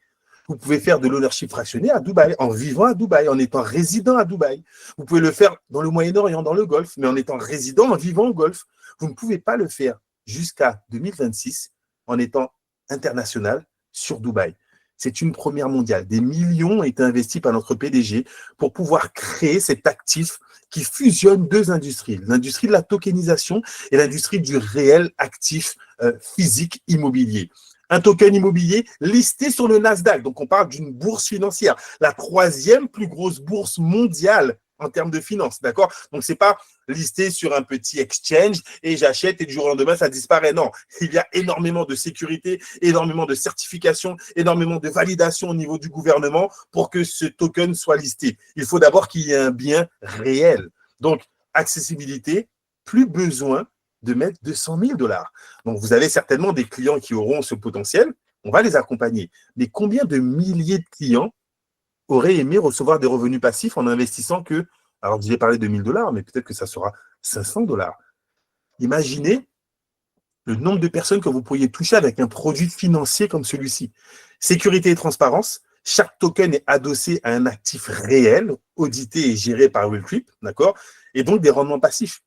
Vous pouvez faire de l'ownership fractionné à Dubaï, en vivant à Dubaï, en étant résident à Dubaï. Vous pouvez le faire dans le Moyen-Orient, dans le Golfe, mais en étant résident, en vivant au Golfe. Vous ne pouvez pas le faire jusqu'à 2026 en étant international sur Dubaï. C'est une première mondiale. Des millions ont été investis par notre PDG pour pouvoir créer cet actif qui fusionne deux industries, l'industrie de la tokenisation et l'industrie du réel actif physique immobilier. Un token immobilier listé sur le Nasdaq, donc on parle d'une bourse financière, la 3e plus grosse bourse mondiale en termes de finances, d'accord? Donc, ce n'est pas listé sur un petit exchange et j'achète et du jour au lendemain, ça disparaît. Non, il y a énormément de sécurité, énormément de certification, énormément de validation au niveau du gouvernement pour que ce token soit listé. Il faut d'abord qu'il y ait un bien réel. Donc, accessibilité, plus besoin de mettre 200 000 $. Donc, vous avez certainement des clients qui auront ce potentiel. On va les accompagner. Mais combien de milliers de clients auraient aimé recevoir des revenus passifs en investissant que, alors j'ai parlé de 1 000 $, mais peut-être que ça sera 500 $. Imaginez le nombre de personnes que vous pourriez toucher avec un produit financier comme celui-ci. Sécurité et transparence. Chaque token est adossé à un actif réel, audité et géré par WillTrip, d'accord? Et donc des rendements passifs.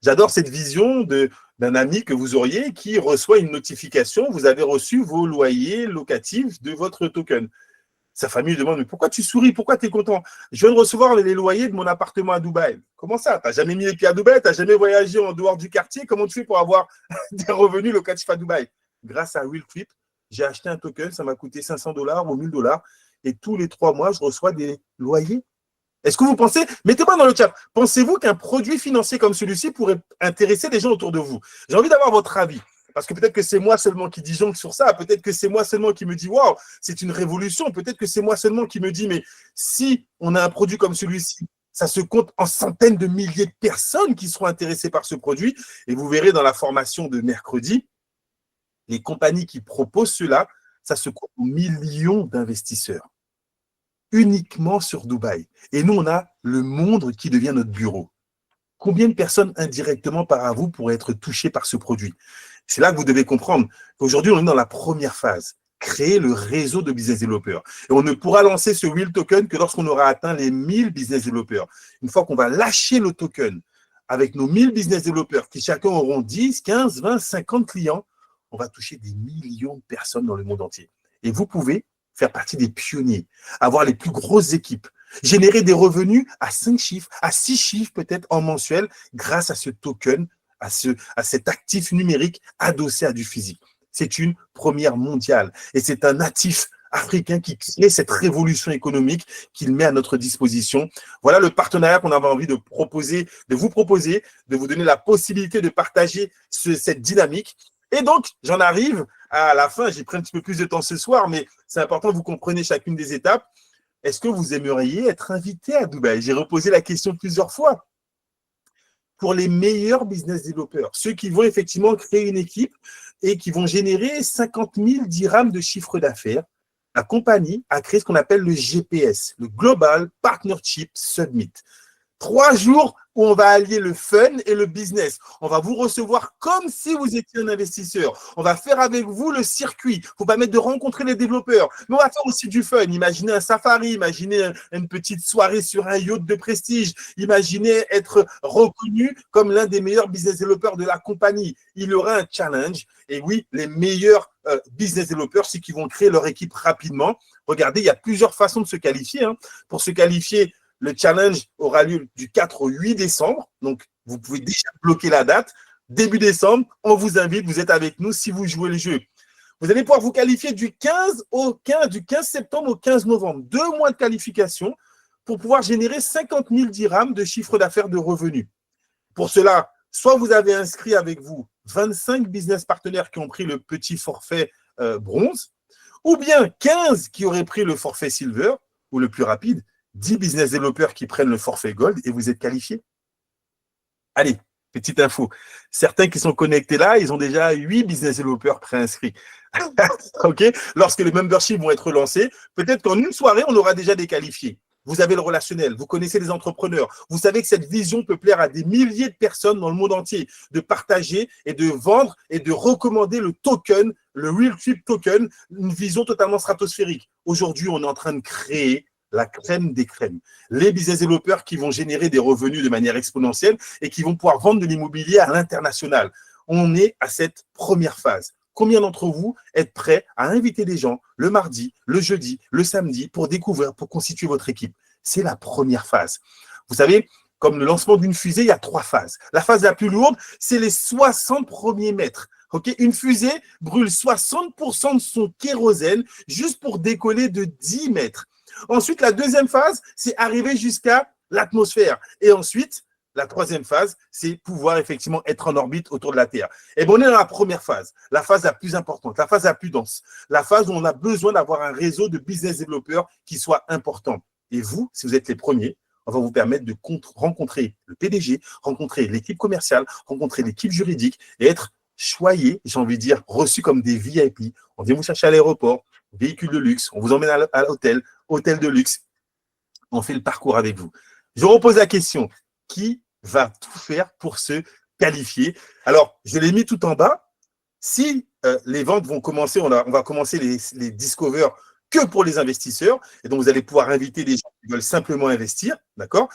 J'adore cette vision d'un ami que vous auriez qui reçoit une notification, vous avez reçu vos loyers locatifs de votre token. Sa famille lui demande, mais pourquoi tu souris? Pourquoi tu es content? Je viens de recevoir les loyers de mon appartement à Dubaï. Comment ça? Tu n'as jamais mis les pieds à Dubaï? Tu n'as jamais voyagé en dehors du quartier? Comment tu fais pour avoir des revenus locatifs à Dubaï? Grâce à WillTrip, j'ai acheté un token, ça m'a coûté 500$ ou 1000$, et tous les 3 mois, je reçois des loyers. Est-ce que vous pensez, mettez-moi dans le chat, pensez-vous qu'un produit financier comme celui-ci pourrait intéresser des gens autour de vous? J'ai envie d'avoir votre avis. Parce que peut-être que c'est moi seulement qui disjoncle sur ça, peut-être que c'est moi seulement qui me dis waouh, c'est une révolution, peut-être que c'est moi seulement qui me dis mais si on a un produit comme celui-ci, ça se compte en centaines de milliers de personnes qui seront intéressées par ce produit. Et vous verrez dans la formation de mercredi, les compagnies qui proposent cela, ça se compte en millions d'investisseurs uniquement sur Dubaï. Et nous, on a le monde qui devient notre bureau. Combien de personnes indirectement par vous pourraient être touchées par ce produit? C'est là que vous devez comprendre qu'aujourd'hui, on est dans la première phase, créer le réseau de business développeurs. Et on ne pourra lancer ce Will Token que lorsqu'on aura atteint les 1000 business développeurs. Une fois qu'on va lâcher le token avec nos 1000 business développeurs qui chacun auront 10, 15, 20, 50 clients, on va toucher des millions de personnes dans le monde entier. Et vous pouvez faire partie des pionniers, avoir les plus grosses équipes, générer des revenus à 5 chiffres, à 6 chiffres peut-être en mensuel grâce à ce token, à cet actif numérique adossé à du physique. C'est une première mondiale et c'est un natif africain qui crée cette révolution économique qu'il met à notre disposition. Voilà le partenariat qu'on avait envie de vous proposer, de vous donner la possibilité de partager cette dynamique. Et donc, j'en arrive à la fin. J'ai pris un petit peu plus de temps ce soir, mais c'est important que vous compreniez chacune des étapes. Est-ce que vous aimeriez être invité à Dubaï? J'ai reposé la question plusieurs fois. Pour les meilleurs business développeurs, ceux qui vont effectivement créer une équipe et qui vont générer 50 000 dirhams de chiffre d'affaires, la compagnie a créé ce qu'on appelle le GPS, le Global Partnership Summit. 3 jours où on va allier le fun et le business. On va vous recevoir comme si vous étiez un investisseur. On va faire avec vous le circuit. Il faut permettre de rencontrer les développeurs. Mais on va faire aussi du fun. Imaginez un safari, imaginez une petite soirée sur un yacht de prestige. Imaginez être reconnu comme l'un des meilleurs business développeurs de la compagnie. Il y aura un challenge. Et oui, les meilleurs business développeurs, c'est qui vont créer leur équipe rapidement. Regardez, il y a plusieurs façons de se qualifier. Pour se qualifier, le challenge aura lieu du 4 au 8 décembre. Donc, vous pouvez déjà bloquer la date. Début décembre, on vous invite, vous êtes avec nous si vous jouez le jeu. Vous allez pouvoir vous qualifier du 15 septembre au 15 novembre. 2 mois de qualification pour pouvoir générer 50 000 dirhams de chiffre d'affaires de revenus. Pour cela, soit vous avez inscrit avec vous 25 business partenaires qui ont pris le petit forfait bronze, ou bien 15 qui auraient pris le forfait silver, ou le plus rapide, 10 business développeurs qui prennent le forfait gold et vous êtes qualifiés. Allez, petite info. Certains qui sont connectés là, ils ont déjà 8 business développeurs préinscrits. OK? Lorsque les memberships vont être lancés, peut-être qu'en une soirée, on aura déjà des qualifiés. Vous avez le relationnel, vous connaissez les entrepreneurs, vous savez que cette vision peut plaire à des milliers de personnes dans le monde entier, de partager et de vendre et de recommander le token, le WillTrip token, une vision totalement stratosphérique. Aujourd'hui, on est en train de créer la crème des crèmes. Les business développeurs qui vont générer des revenus de manière exponentielle et qui vont pouvoir vendre de l'immobilier à l'international. On est à cette première phase. Combien d'entre vous êtes prêts à inviter des gens le mardi, le jeudi, le samedi pour découvrir, pour constituer votre équipe? C'est la première phase. Vous savez, comme le lancement d'une fusée, il y a 3 phases. La phase la plus lourde, c'est les 60 premiers mètres. Okay, une fusée brûle 60% de son kérosène juste pour décoller de 10 mètres. Ensuite, la deuxième phase, c'est arriver jusqu'à l'atmosphère. Et ensuite, la troisième phase, c'est pouvoir effectivement être en orbite autour de la Terre. Et bien, on est dans la première phase, la phase la plus importante, la phase la plus dense, la phase où on a besoin d'avoir un réseau de business développeurs qui soit important. Et vous, si vous êtes les premiers, on va vous permettre de rencontrer le PDG, rencontrer l'équipe commerciale, rencontrer l'équipe juridique et être choyés, j'ai envie de dire, reçus comme des VIP. On vient vous chercher à l'aéroport, véhicule de luxe, on vous emmène à l'hôtel, hôtel de luxe. On fait le parcours avec vous. Je repose la question, qui va tout faire pour se qualifier? Alors, je l'ai mis tout en bas. Si les ventes vont commencer, on va commencer les Discover que pour les investisseurs, et donc vous allez pouvoir inviter des gens qui veulent simplement investir, d'accord?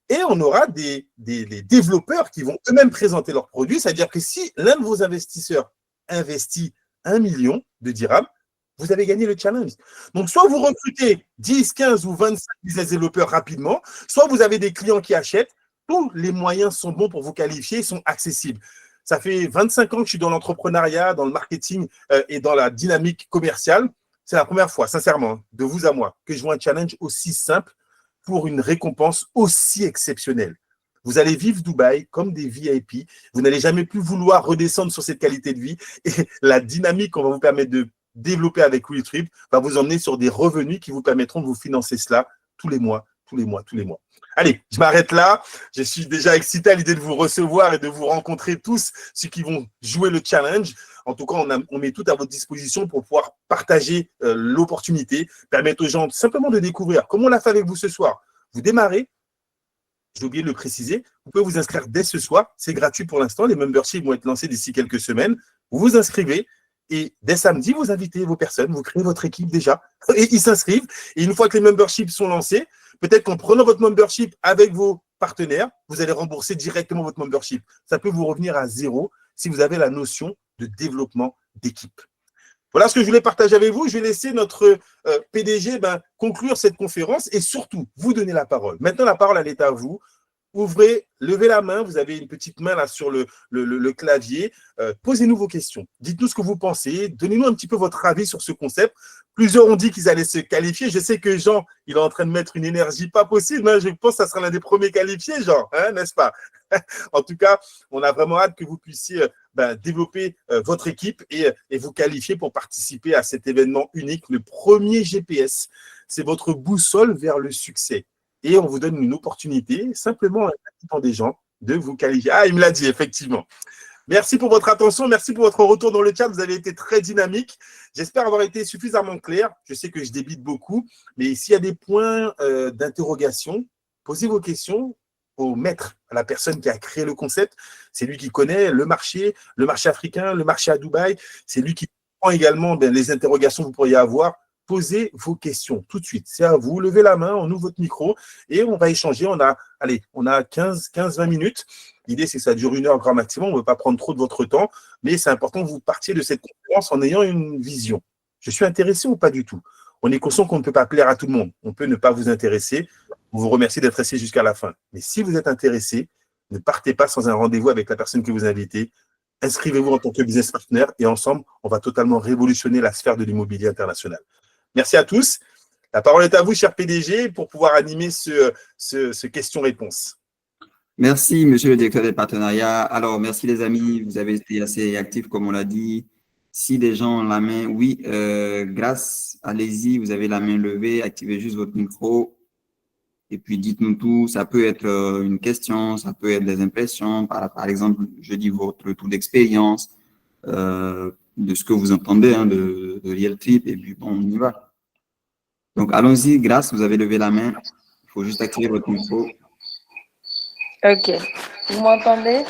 Et on aura des développeurs qui vont eux-mêmes présenter leurs produits, c'est-à-dire que si l'un de vos investisseurs investit 1 million de dirhams, vous avez gagné le challenge. Donc, soit vous recrutez 10, 15 ou 25 business développeurs rapidement, soit vous avez des clients qui achètent. Tous les moyens sont bons pour vous qualifier, sont accessibles. Ça fait 25 ans que je suis dans l'entrepreneuriat, dans le marketing et dans la dynamique commerciale. C'est la première fois, sincèrement, de vous à moi, que je vois un challenge aussi simple pour une récompense aussi exceptionnelle. Vous allez vivre Dubaï comme des VIP. Vous n'allez jamais plus vouloir redescendre sur cette qualité de vie. Et la dynamique qu'on va vous permettre de développer avec WillTrip va vous emmener sur des revenus qui vous permettront de vous financer cela tous les mois, tous les mois, tous les mois. Allez, je m'arrête là. Je suis déjà excité à l'idée de vous recevoir et de vous rencontrer tous, ceux qui vont jouer le challenge. En tout cas, on met tout à votre disposition pour pouvoir partager l'opportunité, permettre aux gens simplement de découvrir, comme on l'a fait avec vous ce soir. Vous démarrez, j'ai oublié de le préciser, vous pouvez vous inscrire dès ce soir. C'est gratuit pour l'instant. Les memberships vont être lancés d'ici quelques semaines. Vous vous inscrivez et dès samedi, vous invitez vos personnes, vous créez votre équipe déjà et ils s'inscrivent. Et une fois que les memberships sont lancés, peut-être qu'en prenant votre membership avec vos partenaires, vous allez rembourser directement votre membership. Ça peut vous revenir à zéro si vous avez la notion de développement d'équipe. Voilà ce que je voulais partager avec vous. Je vais laisser notre PDG conclure cette conférence et surtout vous donner la parole. Maintenant, la parole, elle est à vous. Ouvrez, levez la main. Vous avez une petite main là sur le clavier. Posez-nous vos questions. Dites-nous ce que vous pensez. Donnez-nous un petit peu votre avis sur ce concept. Plusieurs ont dit qu'ils allaient se qualifier. Je sais que Jean, il est en train de mettre une énergie pas possible. Hein. Je pense que ça sera l'un des premiers qualifiés, Jean, hein, n'est-ce pas? En tout cas, on a vraiment hâte que vous puissiez développer votre équipe et vous qualifier pour participer à cet événement unique, le premier GPS. C'est votre boussole vers le succès. Et on vous donne une opportunité, simplement en invitant des gens, de vous qualifier. Ah, il me l'a dit, effectivement. Merci pour votre attention, merci pour votre retour dans le chat. Vous avez été très dynamique. J'espère avoir été suffisamment clair. Je sais que je débite beaucoup, mais s'il y a des points d'interrogation, posez vos questions au maître, à la personne qui a créé le concept. C'est lui qui connaît le marché africain, le marché à Dubaï. C'est lui qui prend également les interrogations que vous pourriez avoir. Posez vos questions tout de suite. C'est à vous. Levez la main, on ouvre votre micro et on va échanger. On a 15-20 minutes. L'idée, c'est que ça dure 1 heure grand maximum. On ne veut pas prendre trop de votre temps, mais c'est important que vous partiez de cette conférence en ayant une vision. Je suis intéressé ou pas du tout? On est conscient qu'on ne peut pas plaire à tout le monde. On peut ne pas vous intéresser. On vous remercie d'être resté jusqu'à la fin. Mais si vous êtes intéressé, ne partez pas sans un rendez-vous avec la personne que vous invitez. Inscrivez-vous en tant que business partner et ensemble, on va totalement révolutionner la sphère de l'immobilier international. Merci à tous. La parole est à vous, cher PDG, pour pouvoir animer ce question-réponse. Merci, monsieur le directeur des partenariats. Alors, merci les amis, vous avez été assez actifs, comme on l'a dit. Si des gens ont la main, oui, grâce, allez-y, vous avez la main levée, activez juste votre micro et puis dites-nous tout. Ça peut être une question, ça peut être des impressions, par exemple, je dis votre tour d'expérience, de ce que vous entendez de WillTrip, et puis bon, on y va. Donc, allons-y, grâce, vous avez levé la main. Il faut juste activer votre micro. Ok. Vous m'entendez?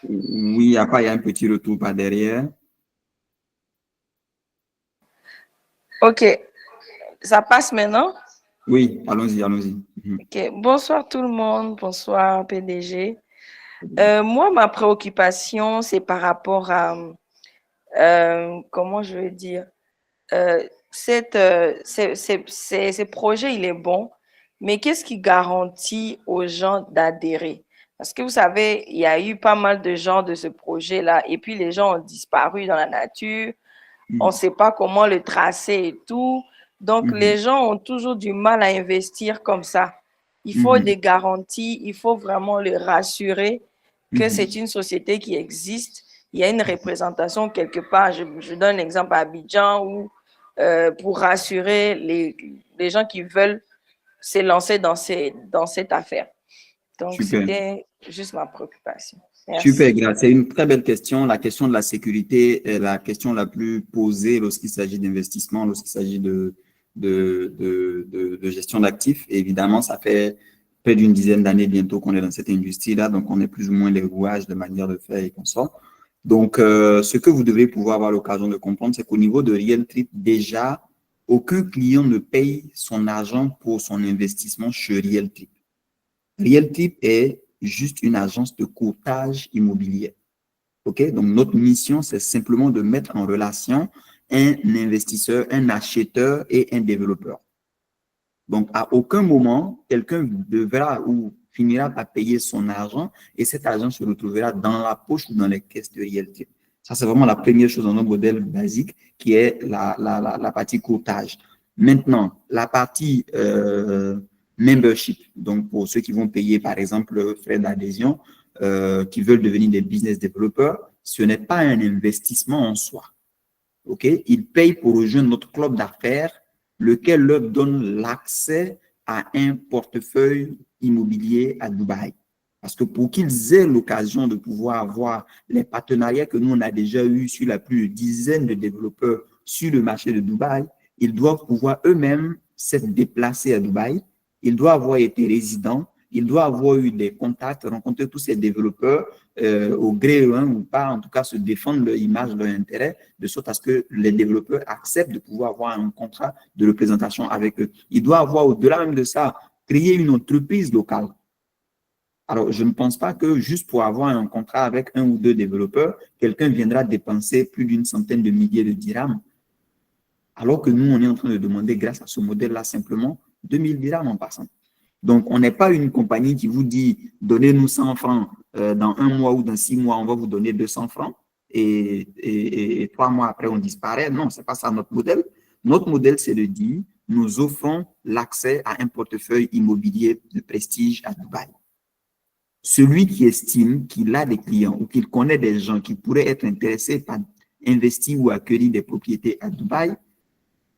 Oui, après, il y a un petit retour par derrière. Ok. Ça passe maintenant? Oui, allons-y, allons-y. Ok. Bonsoir tout le monde. Bonsoir, PDG. Moi, ma préoccupation, c'est par rapport à, comment je vais dire, ces projets, il est bon, mais qu'est-ce qui garantit aux gens d'adhérer? Parce que vous savez, il y a eu pas mal de gens de ce projet-là, et puis les gens ont disparu dans la nature. On ne sait pas comment le tracer et tout. Donc, les gens ont toujours du mal à investir comme ça. Il faut des garanties, il faut vraiment les rassurer que c'est une société qui existe. Il y a une représentation quelque part. Je donne l'exemple à Abidjan où pour rassurer les gens qui veulent s'élancer dans cette affaire. Donc, c'était juste ma préoccupation. Merci. Super, Grace. C'est une très belle question. La question de la sécurité est la question la plus posée lorsqu'il s'agit d'investissement, lorsqu'il s'agit de gestion d'actifs. Et évidemment, ça fait près d'une dizaine d'années bientôt qu'on est dans cette industrie-là, donc on est plus ou moins les rouages de manière de faire et qu'on sort. Donc, ce que vous devez pouvoir avoir l'occasion de comprendre, c'est qu'au niveau de Realtrip, déjà, aucun client ne paye son argent pour son investissement chez Realtrip. Realtrip est juste une agence de courtage immobilier. OK? Donc, notre mission, c'est simplement de mettre en relation un investisseur, un acheteur et un développeur. Donc, à aucun moment, quelqu'un devra ou finira par payer son argent et cet argent se retrouvera dans la poche ou dans les caisses de Realtrip. Ça, c'est vraiment la première chose dans notre modèle basique qui est la partie courtage. Maintenant, la partie membership, donc pour ceux qui vont payer, par exemple, frais d'adhésion, qui veulent devenir des business développeurs, ce n'est pas un investissement en soi. OK? Ils payent pour rejoindre notre club d'affaires, lequel leur donne l'accès à un portefeuille immobilier à Dubaï. Parce que pour qu'ils aient l'occasion de pouvoir avoir les partenariats que nous, on a déjà eu sur la plus de dizaines de développeurs sur le marché de Dubaï, ils doivent pouvoir eux-mêmes s'être déplacés à Dubaï, ils doivent avoir été résidents, ils doivent avoir eu des contacts, rencontrer tous ces développeurs au gré ou pas, en tout cas se défendre leur image, leur intérêt, de sorte à ce que les développeurs acceptent de pouvoir avoir un contrat de représentation avec eux. Ils doivent avoir, au-delà même de ça, créer une entreprise locale. Alors, je ne pense pas que juste pour avoir un contrat avec un ou deux développeurs, quelqu'un viendra dépenser plus d'une centaine de milliers de dirhams. Alors que nous, on est en train de demander, grâce à ce modèle-là, simplement 2000 dirhams en passant. Donc, on n'est pas une compagnie qui vous dit, donnez-nous 100 francs dans un mois ou dans 6 mois, on va vous donner 200 francs et 3 mois après, on disparaît. Non, ce n'est pas ça notre modèle. Notre modèle, c'est de dire, nous offrons l'accès à un portefeuille immobilier de prestige à Dubaï. Celui qui estime qu'il a des clients ou qu'il connaît des gens qui pourraient être intéressés par investir ou acquérir des propriétés à Dubaï,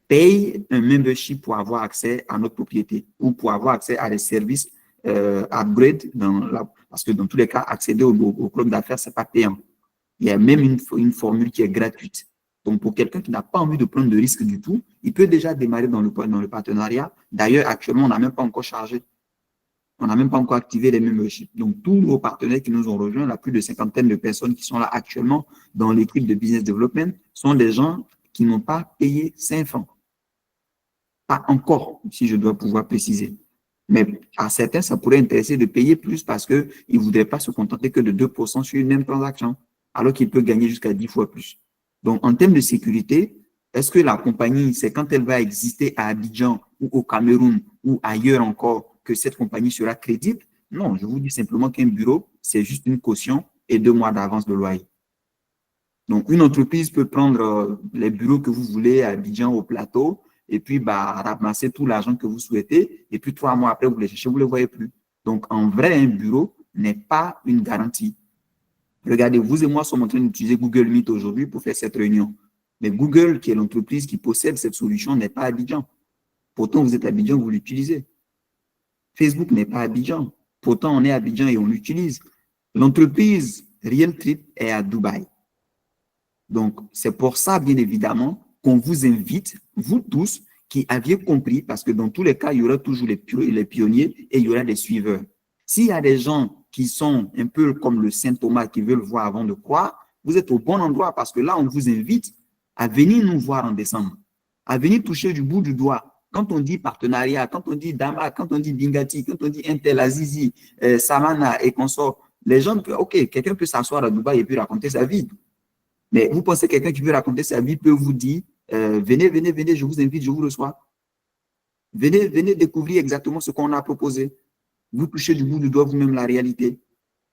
paye un membership pour avoir accès à notre propriété ou pour avoir accès à des services upgrade parce que dans tous les cas, accéder au club d'affaires, ce n'est pas payant. Il y a même une formule qui est gratuite. Donc, pour quelqu'un qui n'a pas envie de prendre de risque du tout, il peut déjà démarrer dans le partenariat. D'ailleurs, actuellement, on n'a même pas encore chargé. On n'a même pas encore activé les memberships. Donc, tous nos partenaires qui nous ont rejoints, la plus de 50 de personnes qui sont là actuellement dans l'équipe de business development, sont des gens qui n'ont pas payé 5 francs. Pas encore, si je dois pouvoir préciser. Mais à certains, ça pourrait intéresser de payer plus parce qu'ils ne voudraient pas se contenter que de 2% sur une même transaction, alors qu'ils peuvent gagner jusqu'à 10 fois plus. Donc, en termes de sécurité, est-ce que la compagnie, c'est quand elle va exister à Abidjan ou au Cameroun ou ailleurs encore que cette compagnie sera crédible? Non, je vous dis simplement qu'un bureau, c'est juste une caution et 2 mois d'avance de loyer. Donc, une entreprise peut prendre les bureaux que vous voulez à Abidjan, au plateau, et puis ramasser tout l'argent que vous souhaitez, et puis 3 mois après, vous les cherchez, vous ne les voyez plus. Donc, en vrai, un bureau n'est pas une garantie. Regardez, vous et moi sommes en train d'utiliser Google Meet aujourd'hui pour faire cette réunion. Mais Google, qui est l'entreprise qui possède cette solution, n'est pas à Abidjan. Pourtant, vous êtes à Abidjan, vous l'utilisez. Facebook n'est pas à Abidjan. Pourtant, on est à Abidjan et on l'utilise. L'entreprise Realtrip est à Dubaï. Donc, c'est pour ça, bien évidemment, qu'on vous invite, vous tous, qui aviez compris, parce que dans tous les cas, il y aura toujours les pionniers et il y aura des suiveurs. S'il y a des gens qui sont un peu comme le Saint Thomas, qui veulent voir avant de croire, vous êtes au bon endroit parce que là, on vous invite à venir nous voir en décembre, à venir toucher du bout du doigt. Quand on dit partenariat, quand on dit Dama, quand on dit Bingati, quand on dit Intel, Azizi, Samana et consorts, les gens, OK, quelqu'un peut s'asseoir à Dubaï et puis raconter sa vie. Mais vous pensez que quelqu'un qui veut raconter sa vie peut vous dire venez, je vous invite, je vous reçois. Venez découvrir exactement ce qu'on a proposé. Vous touchez du bout du doigt vous-même la réalité.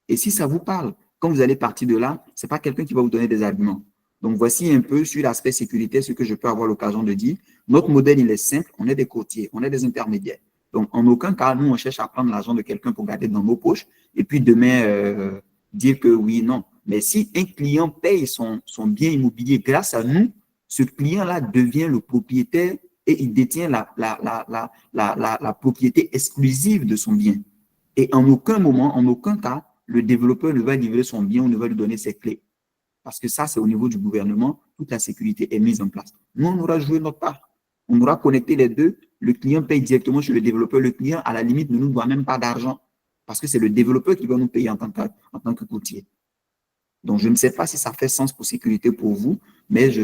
Et si ça vous parle, quand vous allez partir de là, ce n'est pas quelqu'un qui va vous donner des arguments. Donc, voici un peu sur l'aspect sécurité ce que je peux avoir l'occasion de dire. Notre modèle, il est simple. On est des courtiers, on est des intermédiaires. Donc, en aucun cas, nous, on cherche à prendre l'argent de quelqu'un pour garder dans nos poches et puis demain dire que oui, non. Mais si un client paye son bien immobilier grâce à nous, ce client-là devient le propriétaire et il détient la propriété exclusive de son bien. Et en aucun moment, en aucun cas, le développeur ne va livrer son bien ou ne va lui donner ses clés. Parce que ça, c'est au niveau du gouvernement, toute la sécurité est mise en place. Nous, on aura joué notre part. On aura connecté les deux. Le client paye directement chez le développeur. Le client, à la limite, ne nous doit même pas d'argent. Parce que c'est le développeur qui va nous payer en tant que courtier. Donc, je ne sais pas si ça fait sens pour sécurité pour vous, mais je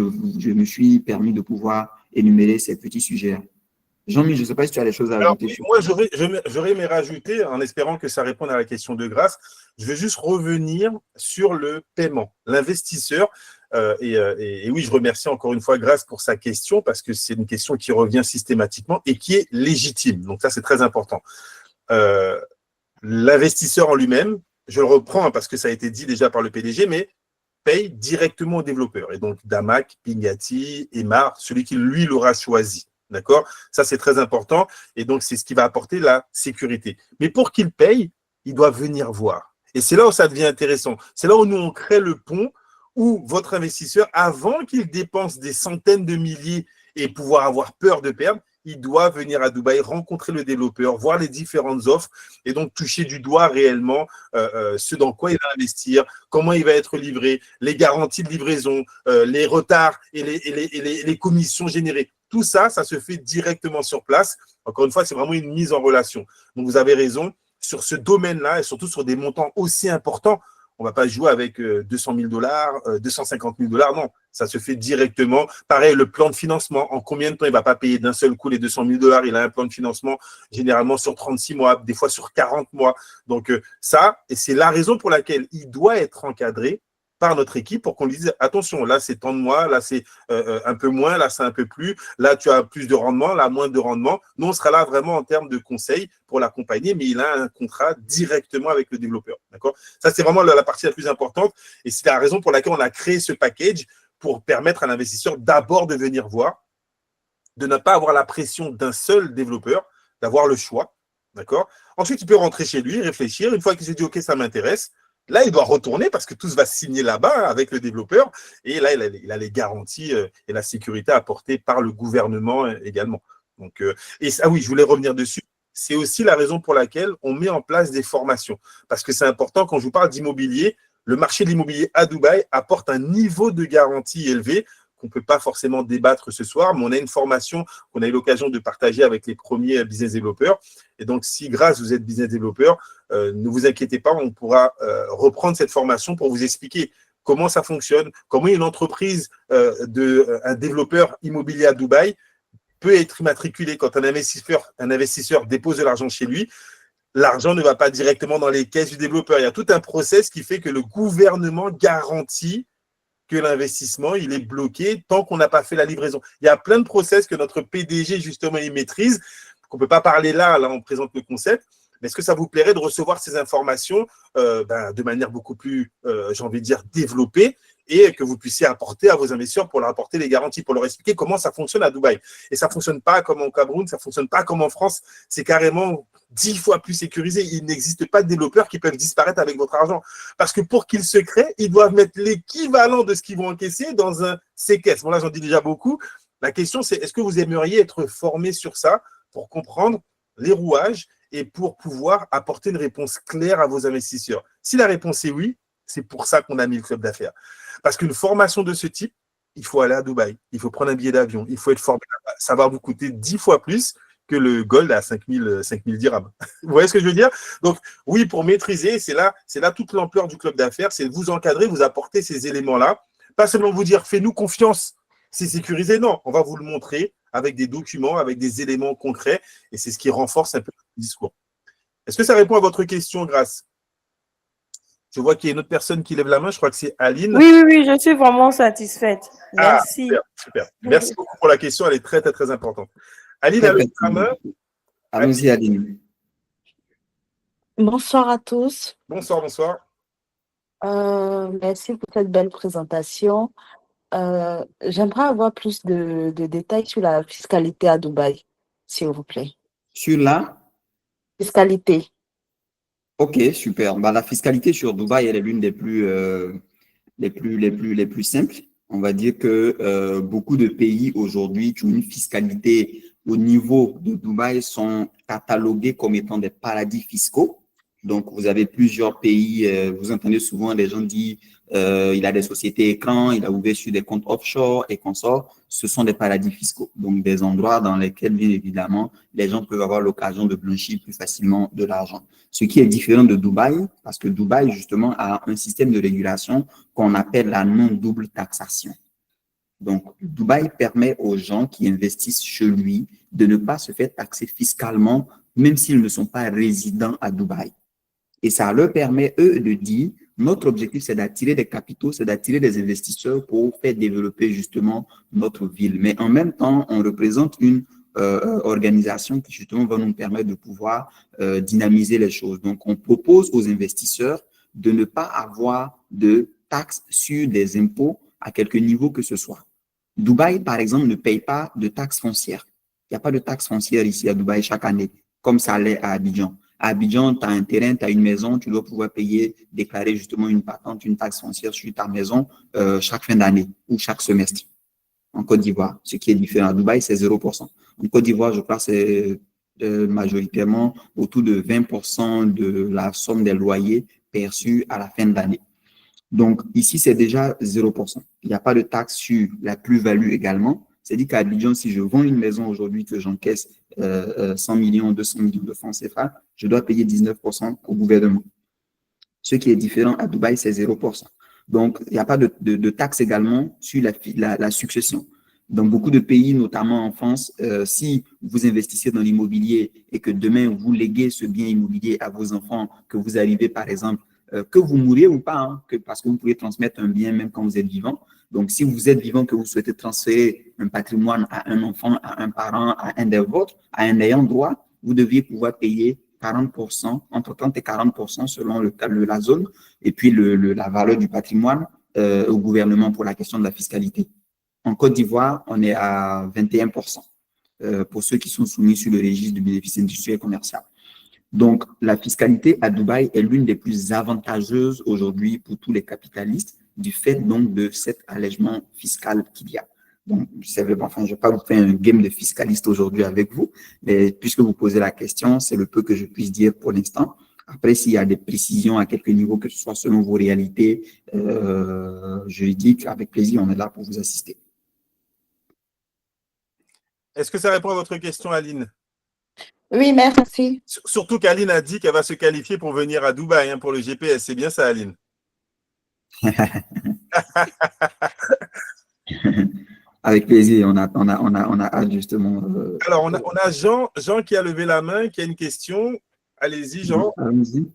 me suis permis de pouvoir énumérer ces petits sujets. Jean-Mi, je ne sais pas si tu as des choses à Alors, ajouter oui, sur moi, ça. j'aurais aimé rajouter, en espérant que ça réponde à la question de Grâce, je vais juste revenir sur le paiement. L'investisseur, et oui, je remercie encore une fois Grâce pour sa question, parce que c'est une question qui revient systématiquement et qui est légitime. Donc ça, c'est très important. L'investisseur en lui-même, je le reprends parce que ça a été dit déjà par le PDG, mais paye directement au développeur. Et donc, Damac, Pingati, Emar, celui qui, lui, l'aura choisi. D'accord? Ça, c'est très important. Et donc, c'est ce qui va apporter la sécurité. Mais pour qu'il paye, il doit venir voir. Et c'est là où ça devient intéressant. C'est là où nous, on crée le pont où votre investisseur, avant qu'il dépense des centaines de milliers et pouvoir avoir peur de perdre, il doit venir à Dubaï, rencontrer le développeur, voir les différentes offres et donc toucher du doigt réellement ce dans quoi il va investir, comment il va être livré, les garanties de livraison, les retards et les commissions générées. Tout ça, ça se fait directement sur place. Encore une fois, c'est vraiment une mise en relation. Donc, vous avez raison, sur ce domaine-là et surtout sur des montants aussi importants, on ne va pas jouer avec 200 000 dollars, 250 000 dollars, non. Ça se fait directement. Pareil, le plan de financement, en combien de temps il ne va pas payer d'un seul coup les 200 000 dollars? Il a un plan de financement généralement sur 36 mois, des fois sur 40 mois. Donc ça, et c'est la raison pour laquelle il doit être encadré par notre équipe pour qu'on lui dise attention, là c'est tant de mois, là c'est un peu moins, là c'est un peu plus, là tu as plus de rendement, là moins de rendement. Nous, on sera là vraiment en termes de conseils pour l'accompagner, mais il a un contrat directement avec le développeur. D'accord? Ça, c'est vraiment la partie la plus importante et c'est la raison pour laquelle on a créé ce package pour permettre à l'investisseur d'abord de venir voir, de ne pas avoir la pression d'un seul développeur, d'avoir le choix. D'accord? Ensuite, il peut rentrer chez lui, réfléchir. Une fois qu'il s'est dit, OK, ça m'intéresse, là, il doit retourner parce que tout se va signer là-bas avec le développeur. Et là, il a les garanties et la sécurité apportée par le gouvernement également. Donc, et ça, oui, je voulais revenir dessus. C'est aussi la raison pour laquelle on met en place des formations. Parce que c'est important, quand je vous parle d'immobilier, le marché de l'immobilier à Dubaï apporte un niveau de garantie élevé qu'on ne peut pas forcément débattre ce soir, mais on a une formation qu'on a eu l'occasion de partager avec les premiers business développeurs. Et donc, si grâce vous êtes business développeur, ne vous inquiétez pas, on pourra reprendre cette formation pour vous expliquer comment ça fonctionne, comment une entreprise un développeur immobilier à Dubaï peut être immatriculé quand un investisseur dépose de l'argent chez lui. L'argent ne va pas directement dans les caisses du développeur. Il y a tout un process qui fait que le gouvernement garantit que l'investissement, il est bloqué tant qu'on n'a pas fait la livraison. Il y a plein de process que notre PDG, justement, il maîtrise, qu'on ne peut pas parler là, on présente le concept. Mais est-ce que ça vous plairait de recevoir ces informations de manière beaucoup plus, j'ai envie de dire, développée et que vous puissiez apporter à vos investisseurs pour leur apporter les garanties, pour leur expliquer comment ça fonctionne à Dubaï. Et ça ne fonctionne pas comme au Cameroun, ça ne fonctionne pas comme en France. C'est carrément 10 fois plus sécurisé. Il n'existe pas de développeurs qui peuvent disparaître avec votre argent. Parce que pour qu'ils se créent, ils doivent mettre l'équivalent de ce qu'ils vont encaisser dans un séquestre. Bon, là, j'en dis déjà beaucoup. La question, c'est est-ce que vous aimeriez être formé sur ça pour comprendre les rouages et pour pouvoir apporter une réponse claire à vos investisseurs? Si la réponse est oui, c'est pour ça qu'on a mis le club d'affaires. Parce qu'une formation de ce type, il faut aller à Dubaï, il faut prendre un billet d'avion, il faut être formé là-bas. Ça va vous coûter 10 fois plus que le gold à 5 000 dirhams. Vous voyez ce que je veux dire? Donc, oui, pour maîtriser, c'est là toute l'ampleur du club d'affaires, c'est de vous encadrer, vous apporter ces éléments-là. Pas seulement vous dire, fais-nous confiance, c'est sécurisé. Non, on va vous le montrer avec des documents, avec des éléments concrets, et c'est ce qui renforce un peu le discours. Est-ce que ça répond à votre question, Grâce? Je vois qu'il y a une autre personne qui lève la main, je crois que c'est Aline. Oui, je suis vraiment satisfaite. Merci. Super. Merci beaucoup pour la question, elle est très, très, très importante. Aline a levé la main. Allons-y, Aline. Bonsoir à tous. Bonsoir. Merci pour cette belle présentation. J'aimerais avoir plus de détails sur la fiscalité à Dubaï, s'il vous plaît. Sur la fiscalité. Ok, super. Bah, la fiscalité sur Dubaï, elle est l'une des plus simples. On va dire que beaucoup de pays aujourd'hui qui ont une fiscalité au niveau de Dubaï sont catalogués comme étant des paradis fiscaux. Donc, vous avez plusieurs pays, vous entendez souvent des gens dire il a des sociétés écrans, il a ouvert sur des comptes offshore et consorts. Ce sont des paradis fiscaux, donc des endroits dans lesquels, bien évidemment, les gens peuvent avoir l'occasion de blanchir plus facilement de l'argent. Ce qui est différent de Dubaï, parce que Dubaï, justement, a un système de régulation qu'on appelle la non-double taxation. Donc, Dubaï permet aux gens qui investissent chez lui de ne pas se faire taxer fiscalement, même s'ils ne sont pas résidents à Dubaï. Et ça leur permet, eux, de dire, notre objectif, c'est d'attirer des capitaux, c'est d'attirer des investisseurs pour faire développer justement notre ville. Mais en même temps, on représente une organisation qui justement va nous permettre de pouvoir dynamiser les choses. Donc, on propose aux investisseurs de ne pas avoir de taxes sur des impôts à quelque niveau que ce soit. Dubaï, par exemple, ne paye pas de taxes foncières. Il n'y a pas de taxes foncières ici à Dubaï chaque année, comme ça l'est à Abidjan. À Abidjan, tu as un terrain, tu as une maison, tu dois pouvoir payer, déclarer justement une patente, une taxe foncière sur ta maison chaque fin d'année ou chaque semestre. En Côte d'Ivoire, ce qui est différent. À Dubaï, c'est 0%. En Côte d'Ivoire, je crois que c'est majoritairement autour de 20% de la somme des loyers perçus à la fin de l'année. Donc, ici, c'est déjà 0%. Il n'y a pas de taxe sur la plus-value également. C'est-à-dire qu'à Abidjan, si je vends une maison aujourd'hui que j'encaisse 100 millions, 200 millions de francs CFA, je dois payer 19% au gouvernement. Ce qui est différent à Dubaï, c'est 0%. Donc, il n'y a pas de taxe également sur la succession. Dans beaucoup de pays, notamment en France, si vous investissez dans l'immobilier et que demain, vous léguez ce bien immobilier à vos enfants, que vous arrivez, par exemple, que vous mouriez ou pas, hein, parce que vous pouvez transmettre un bien même quand vous êtes vivant. Donc, si vous êtes vivant, que vous souhaitez transférer un patrimoine à un enfant, à un parent, à un des vôtres, à un ayant droit, vous deviez pouvoir payer 40%, entre 30 et 40% selon la zone, et puis la valeur du patrimoine au gouvernement pour la question de la fiscalité. En Côte d'Ivoire, on est à 21% pour ceux qui sont soumis sur le registre du bénéfice industriel et commercial. Donc, la fiscalité à Dubaï est l'une des plus avantageuses aujourd'hui pour tous les capitalistes du fait donc de cet allègement fiscal qu'il y a. Donc, je ne vais pas vous faire un game de fiscaliste aujourd'hui avec vous, mais puisque vous posez la question, c'est le peu que je puisse dire pour l'instant. Après, s'il y a des précisions à quelques niveaux, que ce soit selon vos réalités juridiques, avec plaisir, on est là pour vous assister. Est-ce que ça répond à votre question, Aline? Oui, merci. Surtout qu'Aline a dit qu'elle va se qualifier pour venir à Dubaï, hein, pour le GPS. C'est bien ça, Aline? Avec plaisir, on a hâte justement. Alors, on a Jean qui a levé la main, qui a une question. Allez-y, Jean. Allons-y.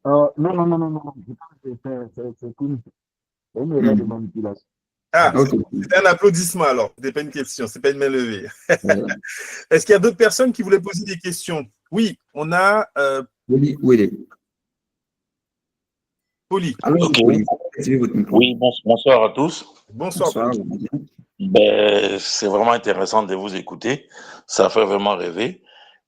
Non. C'est une erreur de manipulation. Ah, Okay. c'est un applaudissement alors. Ce n'est pas une question, ce n'est pas une main levée. Est-ce qu'il y a d'autres personnes qui voulaient poser des questions? Oui, on a Oui. Poli. Alors, Ok. votre micro. Oui, bonsoir à tous. Bonsoir. Bonsoir. Ben, c'est vraiment intéressant de vous écouter. Ça fait vraiment rêver.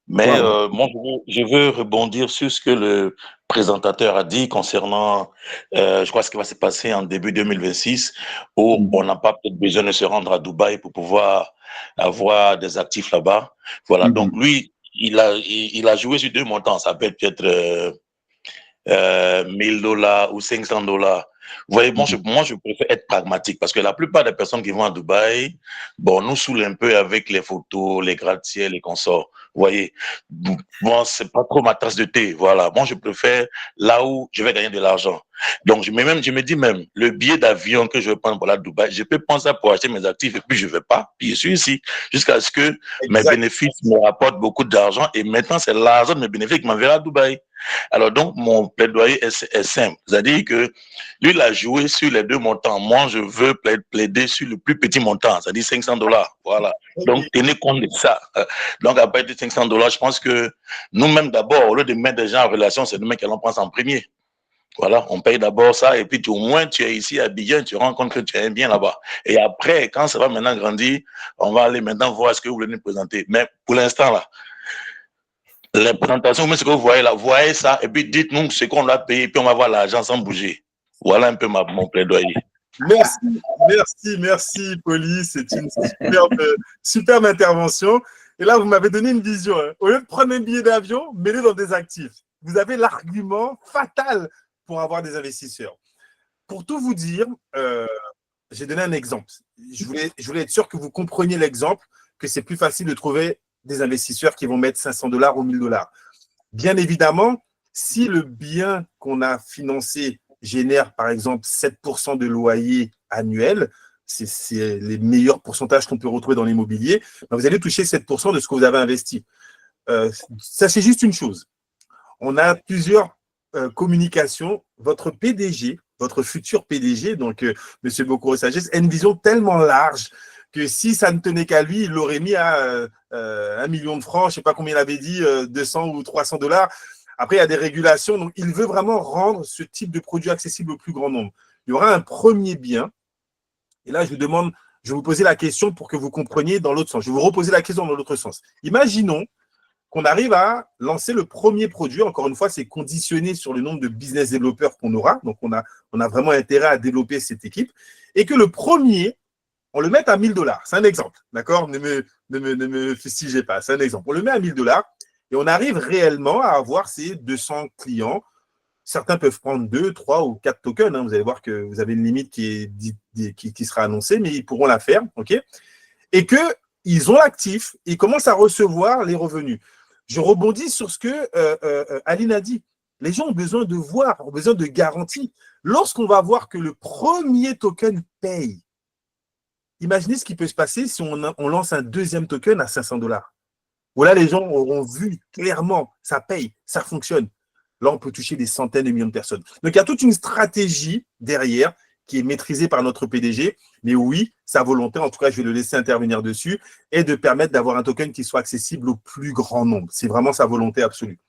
Mais Wow. moi, je veux rebondir sur ce que le présentateur a dit concernant, je crois, ce qui va se passer en début 2026, où on n'a pas peut-être besoin de se rendre à Dubaï pour pouvoir avoir des actifs là-bas. Voilà. Donc, lui, il a joué sur deux montants. Ça peut être peut-être $1000 ou $500. Vous voyez, moi, je préfère être pragmatique parce que la plupart des personnes qui vont à Dubaï, bon, nous saoulent un peu avec les photos, les gratte-ciel, les consorts. Vous voyez, moi, c'est pas trop ma tasse de thé. Voilà. Moi, je préfère là où je vais gagner de l'argent. Donc, je me dis même, le billet d'avion que je vais prendre pour la Dubaï, je peux prendre ça pour acheter mes actifs et puis je vais pas. Puis je suis ici jusqu'à ce que mes bénéfices me rapportent beaucoup d'argent et maintenant, c'est l'argent de mes bénéfices qui m'enverra à Dubaï. Alors donc, mon plaidoyer est simple. C'est-à-dire que lui, il a joué sur les deux montants. Moi, je veux plaider sur le plus petit montant, c'est-à-dire $500. Voilà. Donc, tenez compte de ça. Donc, après les $500, je pense que nous-mêmes, d'abord, au lieu de mettre des gens en relation, c'est nous-mêmes qui allons prendre ça en premier. Voilà, on paye d'abord ça et puis au moins tu es ici à Abidjan, tu rends compte que tu es bien là-bas. Et après, quand ça va maintenant grandir, on va aller maintenant voir ce que vous voulez nous présenter. Mais pour l'instant, là, les présentations, mais ce que vous voyez là, voyez ça et puis dites-nous ce qu'on doit payer et puis on va voir l'argent sans bouger. Voilà un peu mon plaidoyer. Merci, Poli. C'est une superbe intervention. Et là, vous m'avez donné une vision. Hein. Au lieu de prendre un billet d'avion, mettez dans des actifs. Vous avez l'argument fatal pour avoir des investisseurs. Pour tout vous dire, j'ai donné un exemple. Je voulais être sûr que vous compreniez l'exemple, que c'est plus facile de trouver des investisseurs qui vont mettre $500 ou $1000. Bien évidemment, si le bien qu'on a financé génère, par exemple, 7% de loyer annuel, c'est les meilleurs pourcentages qu'on peut retrouver dans l'immobilier, vous allez toucher 7% de ce que vous avez investi. Sachez juste une chose, on a plusieurs communications. Votre PDG, votre futur PDG, donc M. Bokoro Sagesse, a une vision tellement large que si ça ne tenait qu'à lui, il l'aurait mis à 1 million de francs, je ne sais pas combien il avait dit, 200 ou $300. Après, il y a des régulations, donc il veut vraiment rendre ce type de produit accessible au plus grand nombre. Il y aura un premier bien, et là, je vais vous poser la question pour que vous compreniez dans l'autre sens. Je vais vous reposer la question dans l'autre sens. Imaginons qu'on arrive à lancer le premier produit. Encore une fois, c'est conditionné sur le nombre de business développeurs qu'on aura. Donc, on a vraiment intérêt à développer cette équipe. Et que le premier, on le mette à $1000. C'est un exemple, d'accord? Ne me fustigez pas, c'est un exemple. On le met à $1000 et on arrive réellement à avoir ces 200 clients. Certains peuvent prendre 2, 3 ou 4 tokens. Hein. Vous allez voir que vous avez une limite qui sera annoncée, mais ils pourront la faire. Okay, et qu'ils ont l'actif, ils commencent à recevoir les revenus. Je rebondis sur ce que Aline a dit. Les gens ont besoin de voir, ont besoin de garanties. Lorsqu'on va voir que le premier token paye, imaginez ce qui peut se passer si on lance un deuxième token à $500. Où là, les gens auront vu clairement, ça paye, ça fonctionne. Là, on peut toucher des centaines de millions de personnes. Donc, il y a toute une stratégie derrière qui est maîtrisée par notre PDG. Mais oui, sa volonté, en tout cas, je vais le laisser intervenir dessus, est de permettre d'avoir un token qui soit accessible au plus grand nombre. C'est vraiment sa volonté absolue.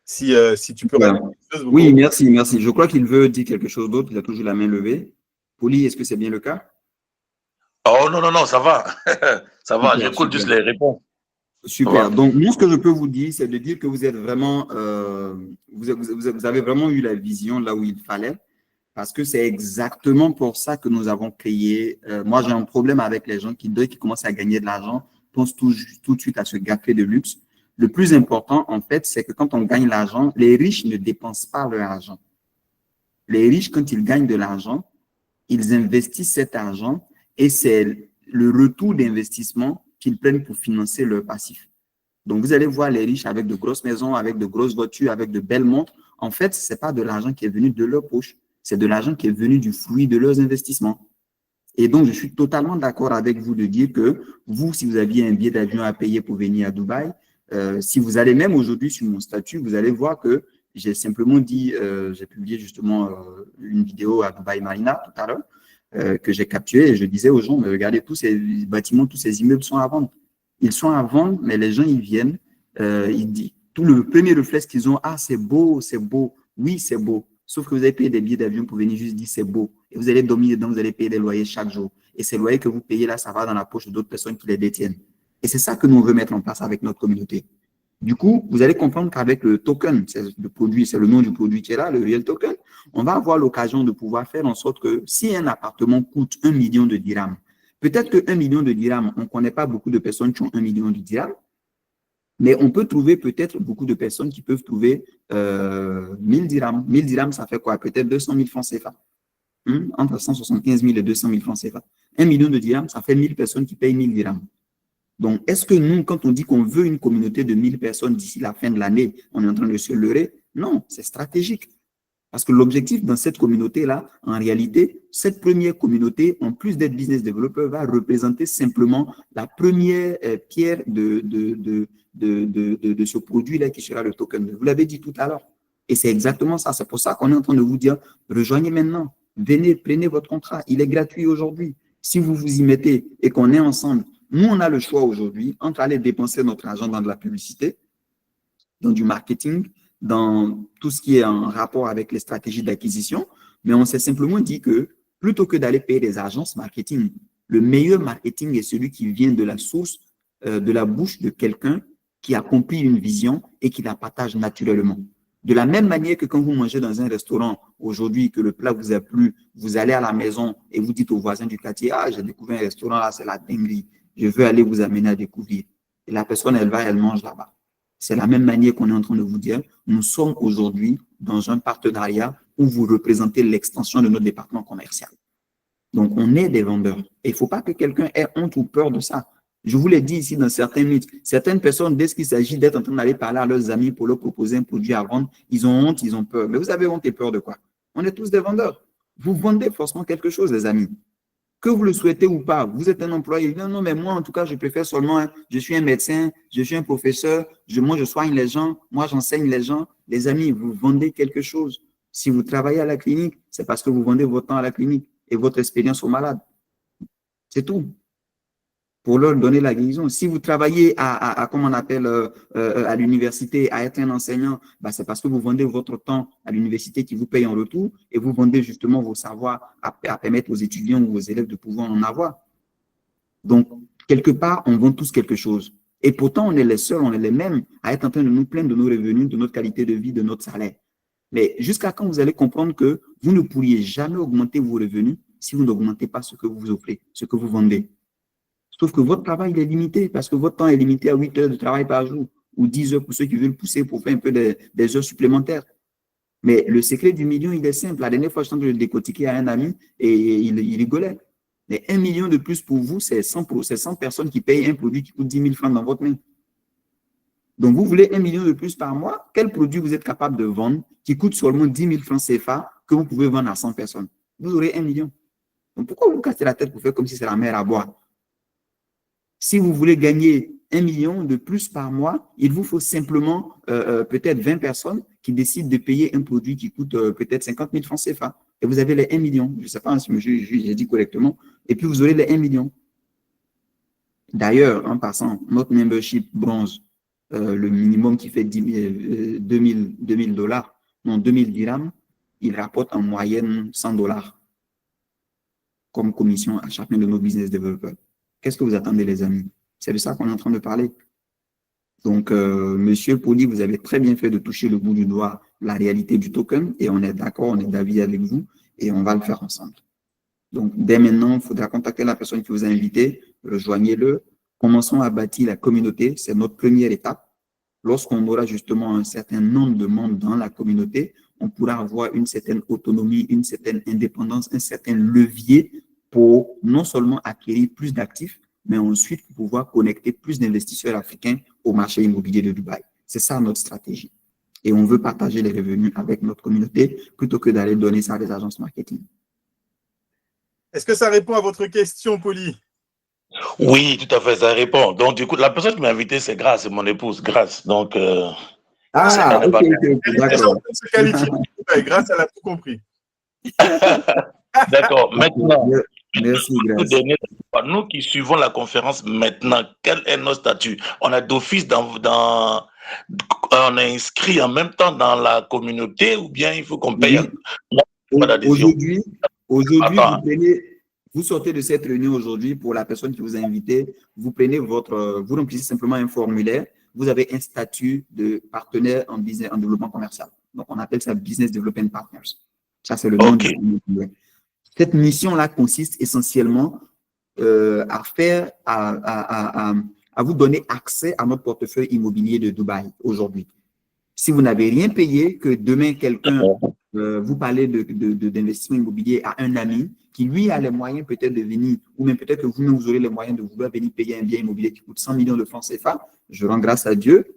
Si tu peux rajouter quelque chose. Oui, merci. Je crois qu'il veut dire quelque chose d'autre. Il a toujours la main levée. Poli, est-ce que c'est bien le cas? Oh non, ça va. Ça va, j'écoute juste les réponses. Super. Donc, moi, ce que je peux vous dire, c'est de dire que vous êtes vraiment, vous avez vraiment eu la vision là où il fallait, parce que c'est exactement pour ça que nous avons créé. Moi, j'ai un problème avec les gens dès qu'ils commencent à gagner de l'argent, pensent tout de suite à se gaffer de luxe. Le plus important, en fait, c'est que quand on gagne l'argent, les riches ne dépensent pas leur argent. Les riches, quand ils gagnent de l'argent, ils investissent cet argent et c'est le retour d'investissement qu'ils prennent pour financer leur passif. Donc, vous allez voir les riches avec de grosses maisons, avec de grosses voitures, avec de belles montres. En fait, ce n'est pas de l'argent qui est venu de leur poche, c'est de l'argent qui est venu du fruit de leurs investissements. Et donc, je suis totalement d'accord avec vous de dire que vous, si vous aviez un billet d'avion à payer pour venir à Dubaï, si vous allez même aujourd'hui sur mon statut, vous allez voir que j'ai simplement dit, j'ai publié justement une vidéo à Dubaï Marina tout à l'heure, que j'ai capturé et je disais aux gens, mais regardez, tous ces bâtiments, tous ces immeubles sont à vendre. Ils sont à vendre, mais les gens, ils viennent, ils disent, tout le premier réflexe qu'ils ont, ah, c'est beau, oui, c'est beau. Sauf que vous avez payé des billets d'avion pour venir juste dire c'est beau. Et vous allez dormir dedans, vous allez payer des loyers chaque jour. Et ces loyers que vous payez là, ça va dans la poche d'autres personnes qui les détiennent. Et c'est ça que nous, on veut mettre en place avec notre communauté. Du coup, vous allez comprendre qu'avec le token, c'est le produit, c'est le nom du produit qui est là, le real token, on va avoir l'occasion de pouvoir faire en sorte que si un appartement coûte 1 million de dirhams, peut-être que 1 million de dirhams, on ne connaît pas beaucoup de personnes qui ont 1 million de dirhams, mais on peut trouver peut-être beaucoup de personnes qui peuvent trouver 1000 dirhams. 1000 dirhams, ça fait quoi? Peut-être 200 000 francs CFA. Entre 175 000 et 200 000 francs CFA. 1 million de dirhams, ça fait 1000 personnes qui payent 1000 dirhams. Donc, est-ce que nous, quand on dit qu'on veut une communauté de 1000 personnes d'ici la fin de l'année, on est en train de se leurrer? Non, c'est stratégique. Parce que l'objectif dans cette communauté-là, en réalité, cette première communauté, en plus d'être business developer, va représenter simplement la première pierre de ce produit-là qui sera le token. Vous l'avez dit tout à l'heure. Et c'est exactement ça. C'est pour ça qu'on est en train de vous dire, rejoignez maintenant. Venez, prenez votre contrat. Il est gratuit aujourd'hui. Si vous vous y mettez et qu'on est ensemble, nous, on a le choix aujourd'hui entre aller dépenser notre argent dans de la publicité, dans du marketing, dans tout ce qui est en rapport avec les stratégies d'acquisition, mais on s'est simplement dit que plutôt que d'aller payer des agences marketing, le meilleur marketing est celui qui vient de la source, de la bouche de quelqu'un qui accomplit une vision et qui la partage naturellement. De la même manière que quand vous mangez dans un restaurant aujourd'hui, que le plat vous a plu, vous allez à la maison et vous dites aux voisins du quartier, ah, j'ai découvert un restaurant là, c'est la dinguerie. Je veux aller vous amener à découvrir. Et la personne, elle mange là-bas. C'est la même manière qu'on est en train de vous dire. Nous sommes aujourd'hui dans un partenariat où vous représentez l'extension de notre département commercial. Donc, on est des vendeurs. Et il ne faut pas que quelqu'un ait honte ou peur de ça. Je vous l'ai dit ici dans certains mythes. Certaines personnes, dès qu'il s'agit d'être en train d'aller parler à leurs amis pour leur proposer un produit à vendre, ils ont honte, ils ont peur. Mais vous avez honte et peur de quoi? On est tous des vendeurs. Vous vendez forcément quelque chose, les amis. Que vous le souhaitez ou pas, vous êtes un employé. Non, non, mais moi, en tout cas, je préfère seulement, je suis un médecin, je suis un professeur, moi, je soigne les gens, moi, j'enseigne les gens. Les amis, vous vendez quelque chose. Si vous travaillez à la clinique, c'est parce que vous vendez votre temps à la clinique et votre expérience aux malades. C'est tout. Pour leur donner la guérison. Si vous travaillez comment on appelle, à l'université, à être un enseignant, bah, c'est parce que vous vendez votre temps à l'université qui vous paye en retour et vous vendez justement vos savoirs à permettre aux étudiants ou aux élèves de pouvoir en avoir. Donc, quelque part, on vend tous quelque chose. Et pourtant, on est les seuls, on est les mêmes à être en train de nous plaindre de nos revenus, de notre qualité de vie, de notre salaire. Mais jusqu'à quand vous allez comprendre que vous ne pourriez jamais augmenter vos revenus si vous n'augmentez pas ce que vous offrez, ce que vous vendez. Sauf que votre travail il est limité parce que votre temps est limité à 8 heures de travail par jour ou 10 heures pour ceux qui veulent pousser pour faire un peu des heures supplémentaires. Mais le secret du million, il est simple. La dernière fois, je suis en train de le décortiquer à un ami et il rigolait. Mais 1 million de plus pour vous, c'est 100 personnes qui payent un produit qui coûte 10 000 francs dans votre main. Donc, vous voulez 1 million de plus par mois? Quel produit vous êtes capable de vendre qui coûte seulement 10 000 francs CFA que vous pouvez vendre à 100 personnes? Vous aurez 1 million. Donc, pourquoi vous cassez la tête pour faire comme si c'est la mer à boire? Si vous voulez gagner 1 million de plus par mois, il vous faut simplement peut-être 20 personnes qui décident de payer un produit qui coûte peut-être 50 000 francs CFA. Et vous avez les 1 million. Je ne sais pas si j'ai dit correctement. Et puis, vous aurez les 1 million. D'ailleurs, en passant, notre membership bronze, le minimum qui fait 2000 $, non, 2000 dirhams, il rapporte en moyenne 100 $ comme commission à chacun de nos business développeurs. Qu'est-ce que vous attendez, les amis? C'est de ça qu'on est en train de parler. Donc, Monsieur Poli, vous avez très bien fait de toucher le bout du doigt la réalité du token et on est d'accord, on est d'avis avec vous et on va le faire ensemble. Donc, dès maintenant, il faudra contacter la personne qui vous a invité, rejoignez-le, commençons à bâtir la communauté, c'est notre première étape. Lorsqu'on aura justement un certain nombre de membres dans la communauté, on pourra avoir une certaine autonomie, une certaine indépendance, un certain levier pour non seulement acquérir plus d'actifs, mais ensuite pour pouvoir connecter plus d'investisseurs africains au marché immobilier de Dubaï. C'est ça notre stratégie. Et on veut partager les revenus avec notre communauté plutôt que d'aller donner ça à des agences marketing. Est-ce que ça répond à votre question, Poli? Oui, tout à fait, ça répond. Donc, du coup, la personne qui m'a invité, c'est Grace, c'est mon épouse, Grace. Donc, Ah, ok, d'accord. Se qualifier. Grace, elle a tout compris. D'accord. Maintenant, merci, Grace. Nous qui suivons la conférence maintenant, quel est notre statut? On est d'office on est inscrit en même temps dans la communauté ou bien il faut qu'on paye? Aujourd'hui, vous sortez de cette réunion aujourd'hui pour la personne qui vous a invité, vous remplissez simplement un formulaire, vous avez un statut de partenaire en développement commercial. Donc, on appelle ça Business Development Partners. Ça, c'est le nom du formulaire. Cette mission-là consiste essentiellement à vous donner accès à notre portefeuille immobilier de Dubaï aujourd'hui. Si vous n'avez rien payé, que demain quelqu'un vous parlez d'investissement immobilier à un ami qui lui a les moyens peut-être de venir, ou même peut-être que vous-même vous aurez les moyens de vouloir venir payer un bien immobilier qui coûte 100 millions de francs CFA, je rends grâce à Dieu,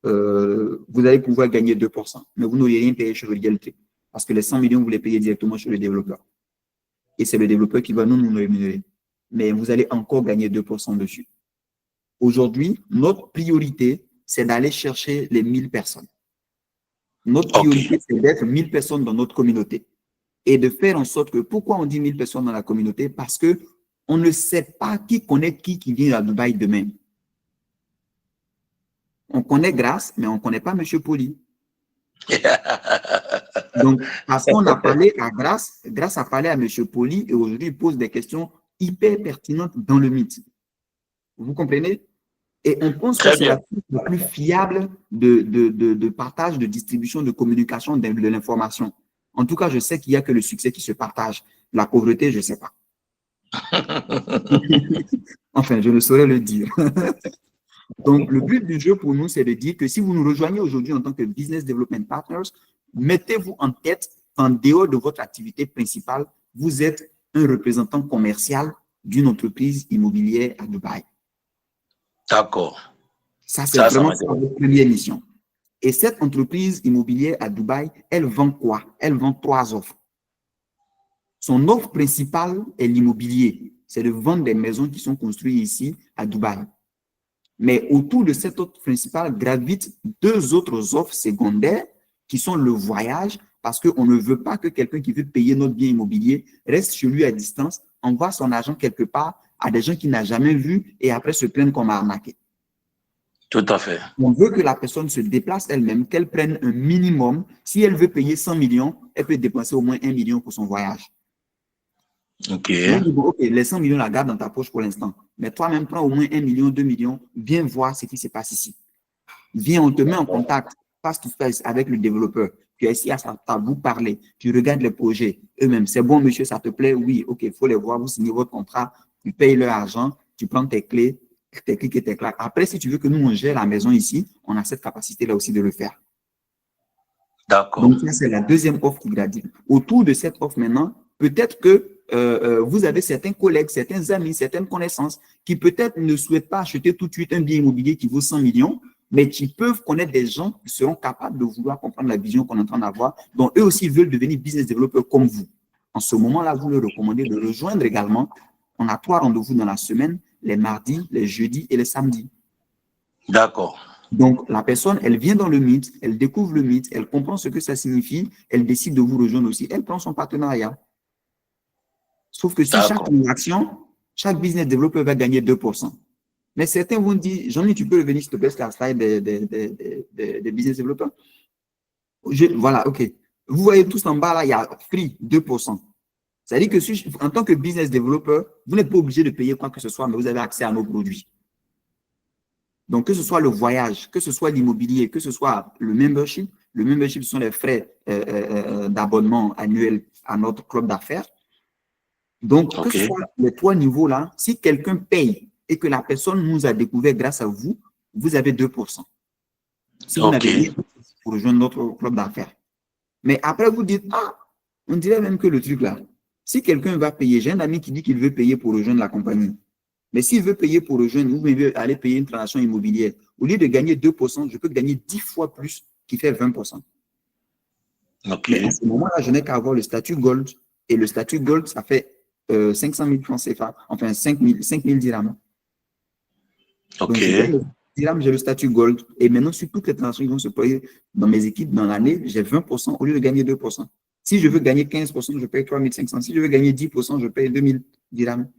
vous allez pouvoir gagner 2%, mais vous n'auriez rien payé chez Realty parce que les 100 millions, vous les payez directement chez le développeur. Et c'est le développeur qui va nous rémunérer. Mais vous allez encore gagner 2% dessus. Aujourd'hui, notre priorité, c'est d'aller chercher les 1000 personnes. Notre priorité, c'est d'être 1000 personnes dans notre communauté et de faire en sorte que, pourquoi on dit 1000 personnes dans la communauté? Parce que on ne sait pas qui connaît qui vient à Dubaï demain. On connaît Grace, mais on ne connaît pas M. Poli. Donc, parce qu'on a parlé à Grace a parlé à M. Poli et aujourd'hui, il pose des questions hyper pertinentes dans le mythe. Vous comprenez? Et on pense que c'est la plus fiable de partage, de distribution, de communication de l'information. En tout cas, je sais qu'il n'y a que le succès qui se partage. La pauvreté, je ne sais pas. Enfin, je ne saurais le dire. Donc, le but du jeu pour nous, c'est de dire que si vous nous rejoignez aujourd'hui en tant que Business Development Partners, mettez-vous en tête qu'en dehors de votre activité principale, vous êtes un représentant commercial d'une entreprise immobilière à Dubaï. D'accord. Ça, c'est Ça vraiment m'intéresse. votre première mission. Et cette entreprise immobilière à Dubaï, elle vend quoi? Elle vend 3 offres. Son offre principale est l'immobilier. C'est de vendre des maisons qui sont construites ici à Dubaï. Mais autour de cette offre principale gravitent 2 autres offres secondaires qui sont le voyage, parce qu'on ne veut pas que quelqu'un qui veut payer notre bien immobilier reste chez lui à distance, envoie son argent quelque part à des gens qu'il n'a jamais vus et après se plaignent qu'on m'a arnaqué. Tout à fait. On veut que la personne se déplace elle-même, qu'elle prenne un minimum. Si elle veut payer 100 millions, elle peut dépenser au moins 1 million pour son voyage. Ok. On dit, bon, ok, les 100 millions, la garde dans ta poche pour l'instant. Mais toi-même, prends au moins 1 million, 2 millions, viens voir ce qui se passe ici. Viens, on te met en contact face to face avec le développeur. Tu es ici à vous parler. Tu regardes les projets eux-mêmes. C'est bon, monsieur, ça te plaît? Oui, ok, il faut les voir. Vous signez votre contrat, tu payes leur argent, tu prends tes clés, tes clics et tes claques. Après, si tu veux que nous, on gère la maison ici, on a cette capacité-là aussi de le faire. D'accord. Donc, ça, c'est la deuxième offre qui gradine. Autour de cette offre maintenant, peut-être que vous avez certains collègues, certains amis, certaines connaissances qui peut-être ne souhaitent pas acheter tout de suite un bien immobilier qui vaut 100 millions, mais qui peuvent connaître des gens qui seront capables de vouloir comprendre la vision qu'on est en train d'avoir, dont eux aussi veulent devenir business développeurs comme vous. En ce moment-là, vous leur recommandez de rejoindre également. On a 3 rendez-vous dans la semaine, les mardis, les jeudis et les samedis. D'accord. Donc, la personne, elle vient dans le mythe, elle découvre le mythe, elle comprend ce que ça signifie, elle décide de vous rejoindre aussi, elle prend son partenariat. Sauf que sur chaque transaction, chaque business développeur va gagner 2%. Mais certains vont dire, Jean-Mi, tu peux revenir s'il te plaît sur la slide des business développeurs? Voilà, OK. Vous voyez tous en bas, là, il y a free, 2%. C'est-à-dire que en tant que business développeur, vous n'êtes pas obligé de payer quoi que ce soit, mais vous avez accès à nos produits. Donc, que ce soit le voyage, que ce soit l'immobilier, que ce soit le membership ce sont les frais d'abonnement annuel à notre club d'affaires. Donc, que ce soit les 3 niveaux-là, si quelqu'un paye et que la personne nous a découvert grâce à vous, vous avez 2%. Si vous n'avez rien pour rejoindre notre club d'affaires. Mais après, vous dites, ah, on dirait même que le truc là, si quelqu'un va payer, j'ai un ami qui dit qu'il veut payer pour rejoindre la compagnie. Mais s'il veut payer pour rejoindre, ou il veut aller payer une transaction immobilière, au lieu de gagner 2%, je peux gagner 10 fois plus, qui fait 20%. Mais à ce moment-là, je n'ai qu'à avoir le statut Gold. Et le statut Gold, ça fait 500 000 francs CFA, enfin 5 000 dirhams. Donc, j'ai le statut Gold. Et maintenant, sur toutes les transactions qui vont se payer dans mes équipes dans l'année, j'ai 20% au lieu de gagner 2%. Si je veux gagner 15%, je paye 3 500. Si je veux gagner 10%, je paye 2 000 dirhams.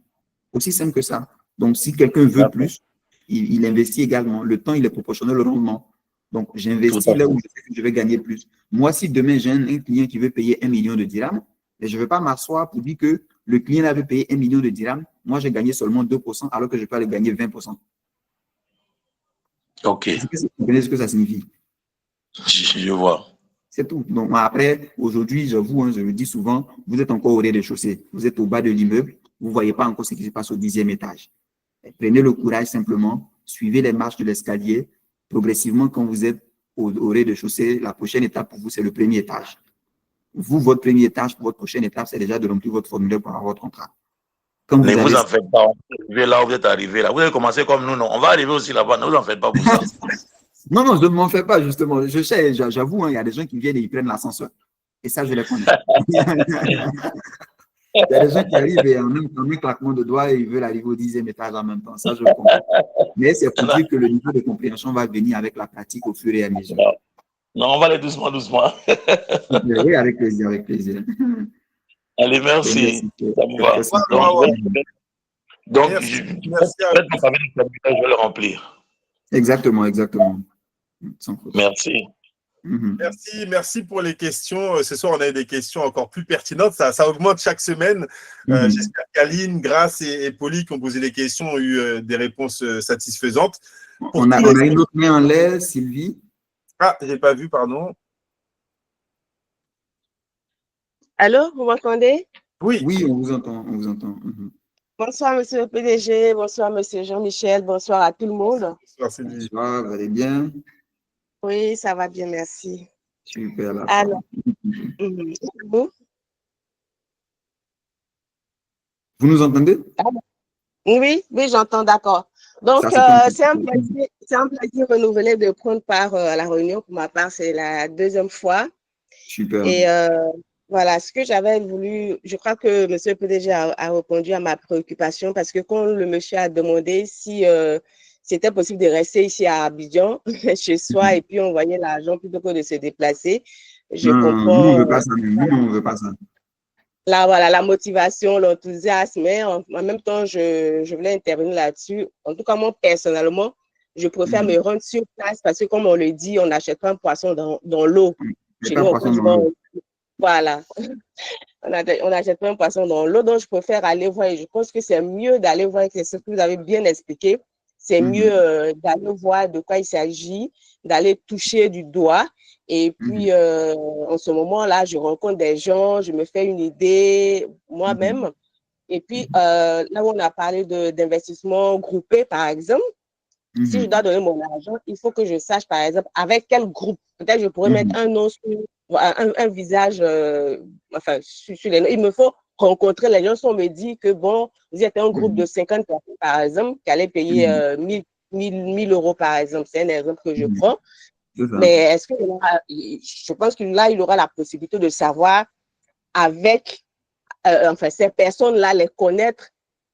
Aussi simple que ça. Donc, si quelqu'un veut plus, il investit également. Le temps, il est proportionnel au rendement. Donc, j'investis là où je sais que je vais gagner plus. Moi, si demain, j'ai un client qui veut payer 1 million de dirhams, et je ne vais pas m'asseoir pour dire que le client avait payé 1 million de dirhams, moi, j'ai gagné seulement 2%, alors que je peux aller gagner 20%. OK. Vous comprenez ce que ça signifie? Je vois. C'est tout. Donc, après, aujourd'hui, j'avoue, hein, je le dis souvent, vous êtes encore au rez-de-chaussée. Vous êtes au bas de l'immeuble. Vous ne voyez pas encore ce qui se passe au 10e étage. Prenez le courage simplement, suivez les marches de l'escalier. Progressivement, quand vous êtes au rez-de-chaussée, la prochaine étape pour vous, c'est le premier étage. Vous, votre premier étage, pour votre prochaine étape, c'est déjà de remplir votre formulaire pour avoir votre contrat. Quand ne vous en faites pas. Vous êtes là où vous êtes arrivé. Là. Vous avez commencé comme nous, non. On va arriver aussi là-bas. Ne vous en faites pas pour ça. Non, je ne m'en fais pas, justement. Je sais, j'avoue, hein, il y a des gens qui viennent et ils prennent l'ascenseur. Et ça, je les connais. Il y a des gens qui arrivent et en un claquement de doigts, ils veulent arriver au 10e étage en même temps. Ça, je comprends. Mais c'est pour dire que le niveau de compréhension va venir avec la pratique au fur et à mesure. Non, on va aller doucement, doucement. Oui, avec plaisir, avec plaisir. Allez, merci. Ça me va. Donc, merci. Je vais le remplir. Exactement. Merci. Merci pour les questions. Ce soir, on a eu des questions encore plus pertinentes. Ça augmente chaque semaine. J'espère qu'Aline, Grace et Polly qui ont posé les questions ont eu des réponses satisfaisantes. On a une autre main en l'air, Sylvie. Ah, je n'ai pas vu, pardon. Allô, vous m'entendez? Oui. Oui, on vous entend. Bonsoir, monsieur le PDG. Bonsoir, monsieur Jean-Michel. Bonsoir à tout le monde. Bonsoir, Sylvie. Bonsoir, vous allez bien? Oui, ça va bien, merci. Super, la Alors, forme. vous? Vous nous entendez? Oui, oui, j'entends, d'accord. Donc, Ça, c'est un c'est un plaisir renouvelé de prendre part à la réunion. Pour ma part, c'est la deuxième fois. super. Et voilà, ce que j'avais voulu, je crois que monsieur le PDG a répondu à ma préoccupation parce que quand le monsieur a demandé si c'était possible de rester ici à Abidjan, chez soi, et puis envoyer l'argent plutôt que de se déplacer, je Non, nous, on ne comprends veut pas ça. Nous, on ne veut pas ça. voilà, la motivation, l'enthousiasme, mais en même temps, je voulais intervenir là-dessus. En tout cas, moi, personnellement, je préfère me rendre sur place parce que, comme on le dit, on n'achète pas un poisson dans l'eau. C'est Chez pas nous, en poisson Côte dans d'Ivoire, l'eau. voilà. On n'achète pas un poisson dans l'eau, donc je préfère aller voir. Et je pense que c'est mieux d'aller voir, c'est ce que vous avez bien expliqué. C'est mieux d'aller voir de quoi il s'agit, d'aller toucher du doigt. Et puis, en ce moment-là, je rencontre des gens, je me fais une idée moi-même. Et puis, là où on a parlé d'investissement groupé, par exemple, si je dois donner mon argent, il faut que je sache, par exemple, avec quel groupe. Peut-être je pourrais mettre un nom, un visage, enfin, sur les noms. Il me faut rencontrer les gens. Si on me dit que, bon, vous êtes un groupe de 50 personnes, par exemple, qui allait payer 1000 euros, par exemple. C'est un exemple que je prends. Mais est-ce que je pense que là, il aura la possibilité de savoir avec, enfin, ces personnes-là, les connaître,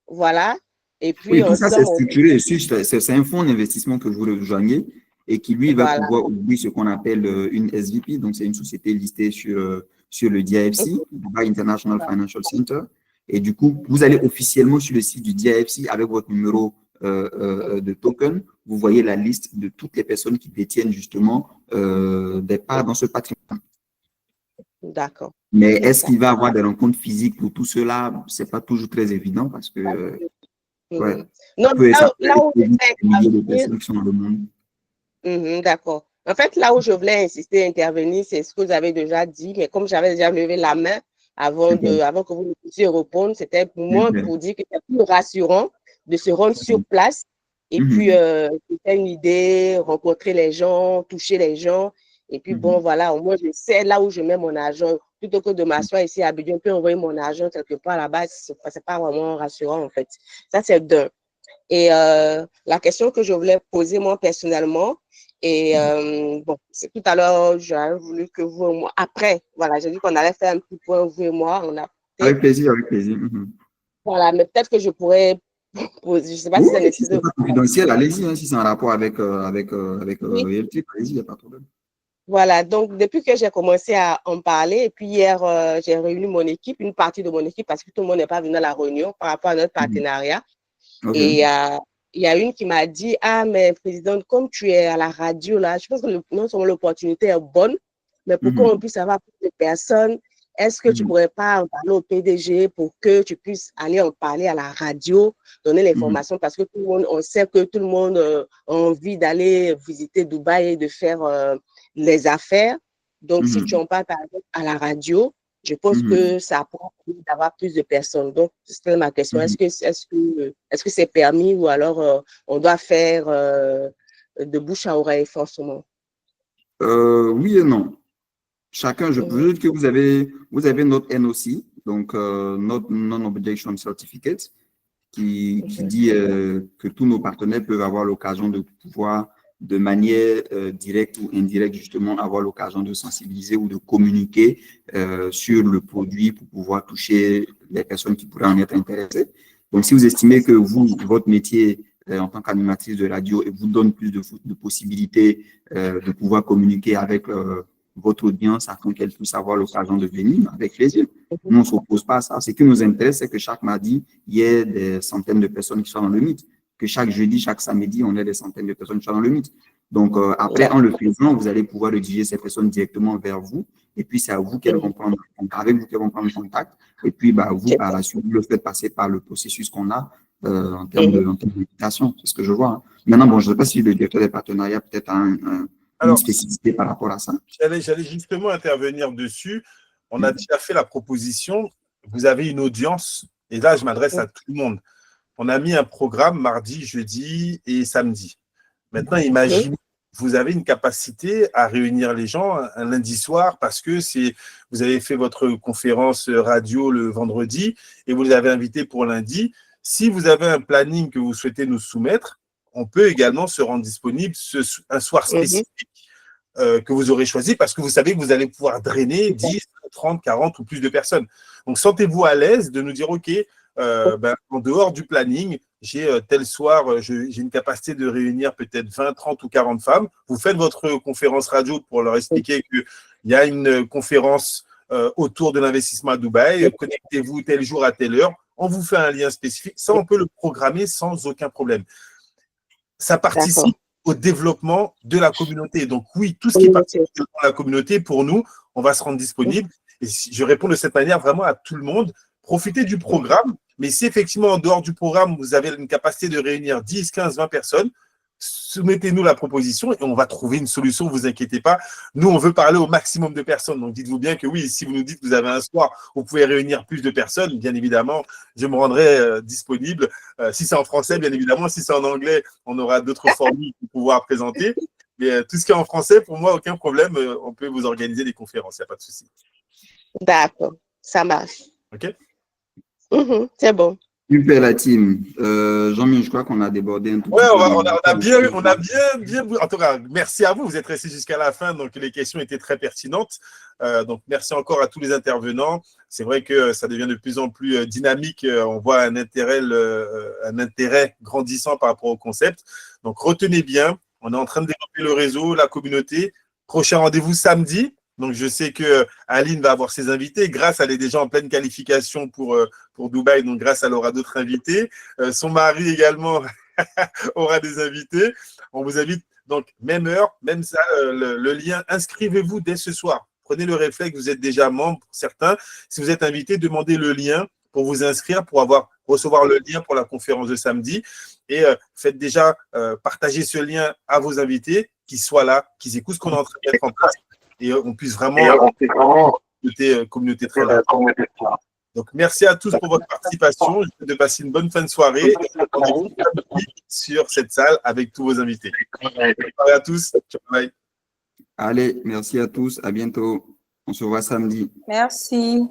voilà. Et puis, Oui, tout en ça, c'est somme, structuré. C'est un fonds d'investissement que vous rejoignez et qui, lui, va voilà. pouvoir ouvrir ce qu'on appelle une SVP. Donc, c'est une société listée sur le DIFC, Dubai International Financial Center. Et du coup, vous allez officiellement sur le site du DIFC avec votre numéro de token. Vous voyez la liste de toutes les personnes qui détiennent justement des parts dans ce patrimoine. D'accord. Mais est-ce qu'il va avoir des rencontres physiques pour tout cela? C'est pas toujours très évident parce que ouais. Non, là où je voulais des milliers de intervenir, personnes qui sont dans le monde. d'accord. En fait, là où je voulais insister, intervenir, c'est ce que vous avez déjà dit, mais comme j'avais déjà levé la main avant que vous me puissiez répondre, c'était pour moi pour dire que c'est plus rassurant de se rendre sur place et puis faire une idée, rencontrer les gens, toucher les gens. Et puis bon, voilà, au moins je sais là où je mets mon argent. Plutôt que de m'asseoir ici à Abidjan, puis envoyer mon argent quelque part là-bas, c'est pas vraiment rassurant en fait. Ça, c'est d'un. Et la question que je voulais poser moi personnellement, et bon, c'est tout à l'heure, j'aurais voulu que vous et moi, après, voilà, j'ai dit qu'on allait faire un petit point, vous et moi, on a Avec plaisir, avec plaisir. voilà, mais peut-être que je pourrais poser, je ne sais pas si c'est Oui, si nécessaire. c'est pas confidentiel, allez-y. Hein, si c'est en rapport avec Oui. Realty, allez-y, il n'y a pas de problème. Voilà, donc depuis que j'ai commencé à en parler, et puis hier, j'ai réuni mon équipe, une partie de mon équipe, parce que tout le monde n'est pas venu à la réunion par rapport à notre partenariat. Et il y a une qui m'a dit, ah, mais présidente, comme tu es à la radio, là, je pense que non seulement l'opportunité est bonne, mais pour qu'on puisse avoir plus de personnes, est-ce que tu ne pourrais pas en parler au PDG pour que tu puisses aller en parler à la radio, donner l'information, parce que tout le monde, on sait que tout le monde a envie d'aller visiter Dubaï et de faire les affaires. Donc, si tu en parles par exemple à la radio, je pense que ça pourra permettre d'avoir plus de personnes. Donc, c'est ma question. Est-ce que c'est permis ou alors on doit faire de bouche à oreille forcément? Oui et non. Chacun, je peux dire que vous avez notre NOC, donc notre Non-Objection Certificate, qui dit que tous nos partenaires peuvent avoir l'occasion de pouvoir, de manière directe ou indirecte, justement, avoir l'occasion de sensibiliser ou de communiquer sur le produit pour pouvoir toucher les personnes qui pourraient en être intéressées. Donc, si vous estimez que votre métier en tant qu'animatrice de radio vous donne plus de possibilités de pouvoir communiquer avec votre audience afin qu'elle puisse avoir l'occasion de venir, avec plaisir. Nous, on ne s'oppose pas à ça. Ce qui nous intéresse, c'est que chaque mardi, il y ait des centaines de personnes qui sont dans le mythe. Que chaque jeudi, chaque samedi, on ait des centaines de personnes qui sont dans le mythe. Donc, après, en le faisant, vous allez pouvoir rediriger ces personnes directement vers vous. Et puis, c'est à vous qu'elles vont prendre avec vous qu'elles vont prendre contact. Et puis, vous, par la suite, vous le faites passer par le processus qu'on a en termes d'invitation. C'est ce que je vois. Hein. Maintenant, bon, je ne sais pas si le directeur des partenariats peut-être a une spécificité par rapport à ça. J'allais justement intervenir dessus. On a déjà fait la proposition. Vous avez une audience, et là, je m'adresse à tout le monde. on a mis un programme mardi, jeudi et samedi. Maintenant, imaginez, vous avez une capacité à réunir les gens un lundi soir parce que vous avez fait votre conférence radio le vendredi et vous les avez invités pour lundi. Si vous avez un planning que vous souhaitez nous soumettre, on peut également se rendre disponible un soir spécifique que vous aurez choisi parce que vous savez que vous allez pouvoir drainer 10, 30, 40 ou plus de personnes. Donc, sentez-vous à l'aise de nous dire, OK, en dehors du planning, j'ai tel soir, j'ai une capacité de réunir peut-être 20, 30 ou 40 femmes. Vous faites votre conférence radio pour leur expliquer qu'il y a une conférence autour de l'investissement à Dubaï. Connectez-vous tel jour à telle heure. On vous fait un lien spécifique. Ça, on peut le programmer sans aucun problème. Ça participe au développement de la communauté. Donc oui, tout ce qui participe au développement de la communauté, pour nous, on va se rendre disponible. Et je réponds de cette manière vraiment à tout le monde. Profitez du programme, mais si effectivement, en dehors du programme, vous avez une capacité de réunir 10, 15, 20 personnes, soumettez-nous la proposition et on va trouver une solution, ne vous inquiétez pas. Nous, on veut parler au maximum de personnes. Donc, dites-vous bien que oui, si vous nous dites que vous avez un soir où vous pouvez réunir plus de personnes, bien évidemment, je me rendrai disponible. Si c'est en français, bien évidemment. Si c'est en anglais, on aura d'autres formules pour pouvoir présenter. Mais tout ce qui est en français, pour moi, aucun problème. On peut vous organiser des conférences, il n'y a pas de souci. D'accord, ça marche. OK? C'est bon. Super la team. Jean-Mi, je crois qu'on a débordé un tout Ouais, petit peu. on a bien. En tout cas, merci à vous. Vous êtes restés jusqu'à la fin, donc les questions étaient très pertinentes. Donc, merci encore à tous les intervenants. C'est vrai que ça devient de plus en plus dynamique. On voit un intérêt grandissant par rapport au concept. Donc, retenez bien, on est en train de développer le réseau, la communauté. Prochain rendez-vous samedi. Donc, je sais que Aline va avoir ses invités. Grâce, elle est déjà en pleine qualification pour Dubaï. Donc, grâce, elle aura d'autres invités. Son mari également aura des invités. On vous invite, donc, même heure, même ça, le lien. Inscrivez-vous dès ce soir. Prenez le réflexe, vous êtes déjà membre pour certains. Si vous êtes invité, demandez le lien pour vous inscrire, pour recevoir le lien pour la conférence de samedi. Et faites déjà partager ce lien à vos invités, qu'ils soient là, qu'ils écoutent ce qu'on est en train de mettre en place. Et on puisse vraiment communauté très large. Donc, merci à tous pour votre participation. Je vous souhaite de passer une bonne fin de soirée sur cette salle avec tous vos invités. Bonne soirée à tous. Ciao, bye. Allez, merci à tous. À bientôt. On se voit samedi. Merci.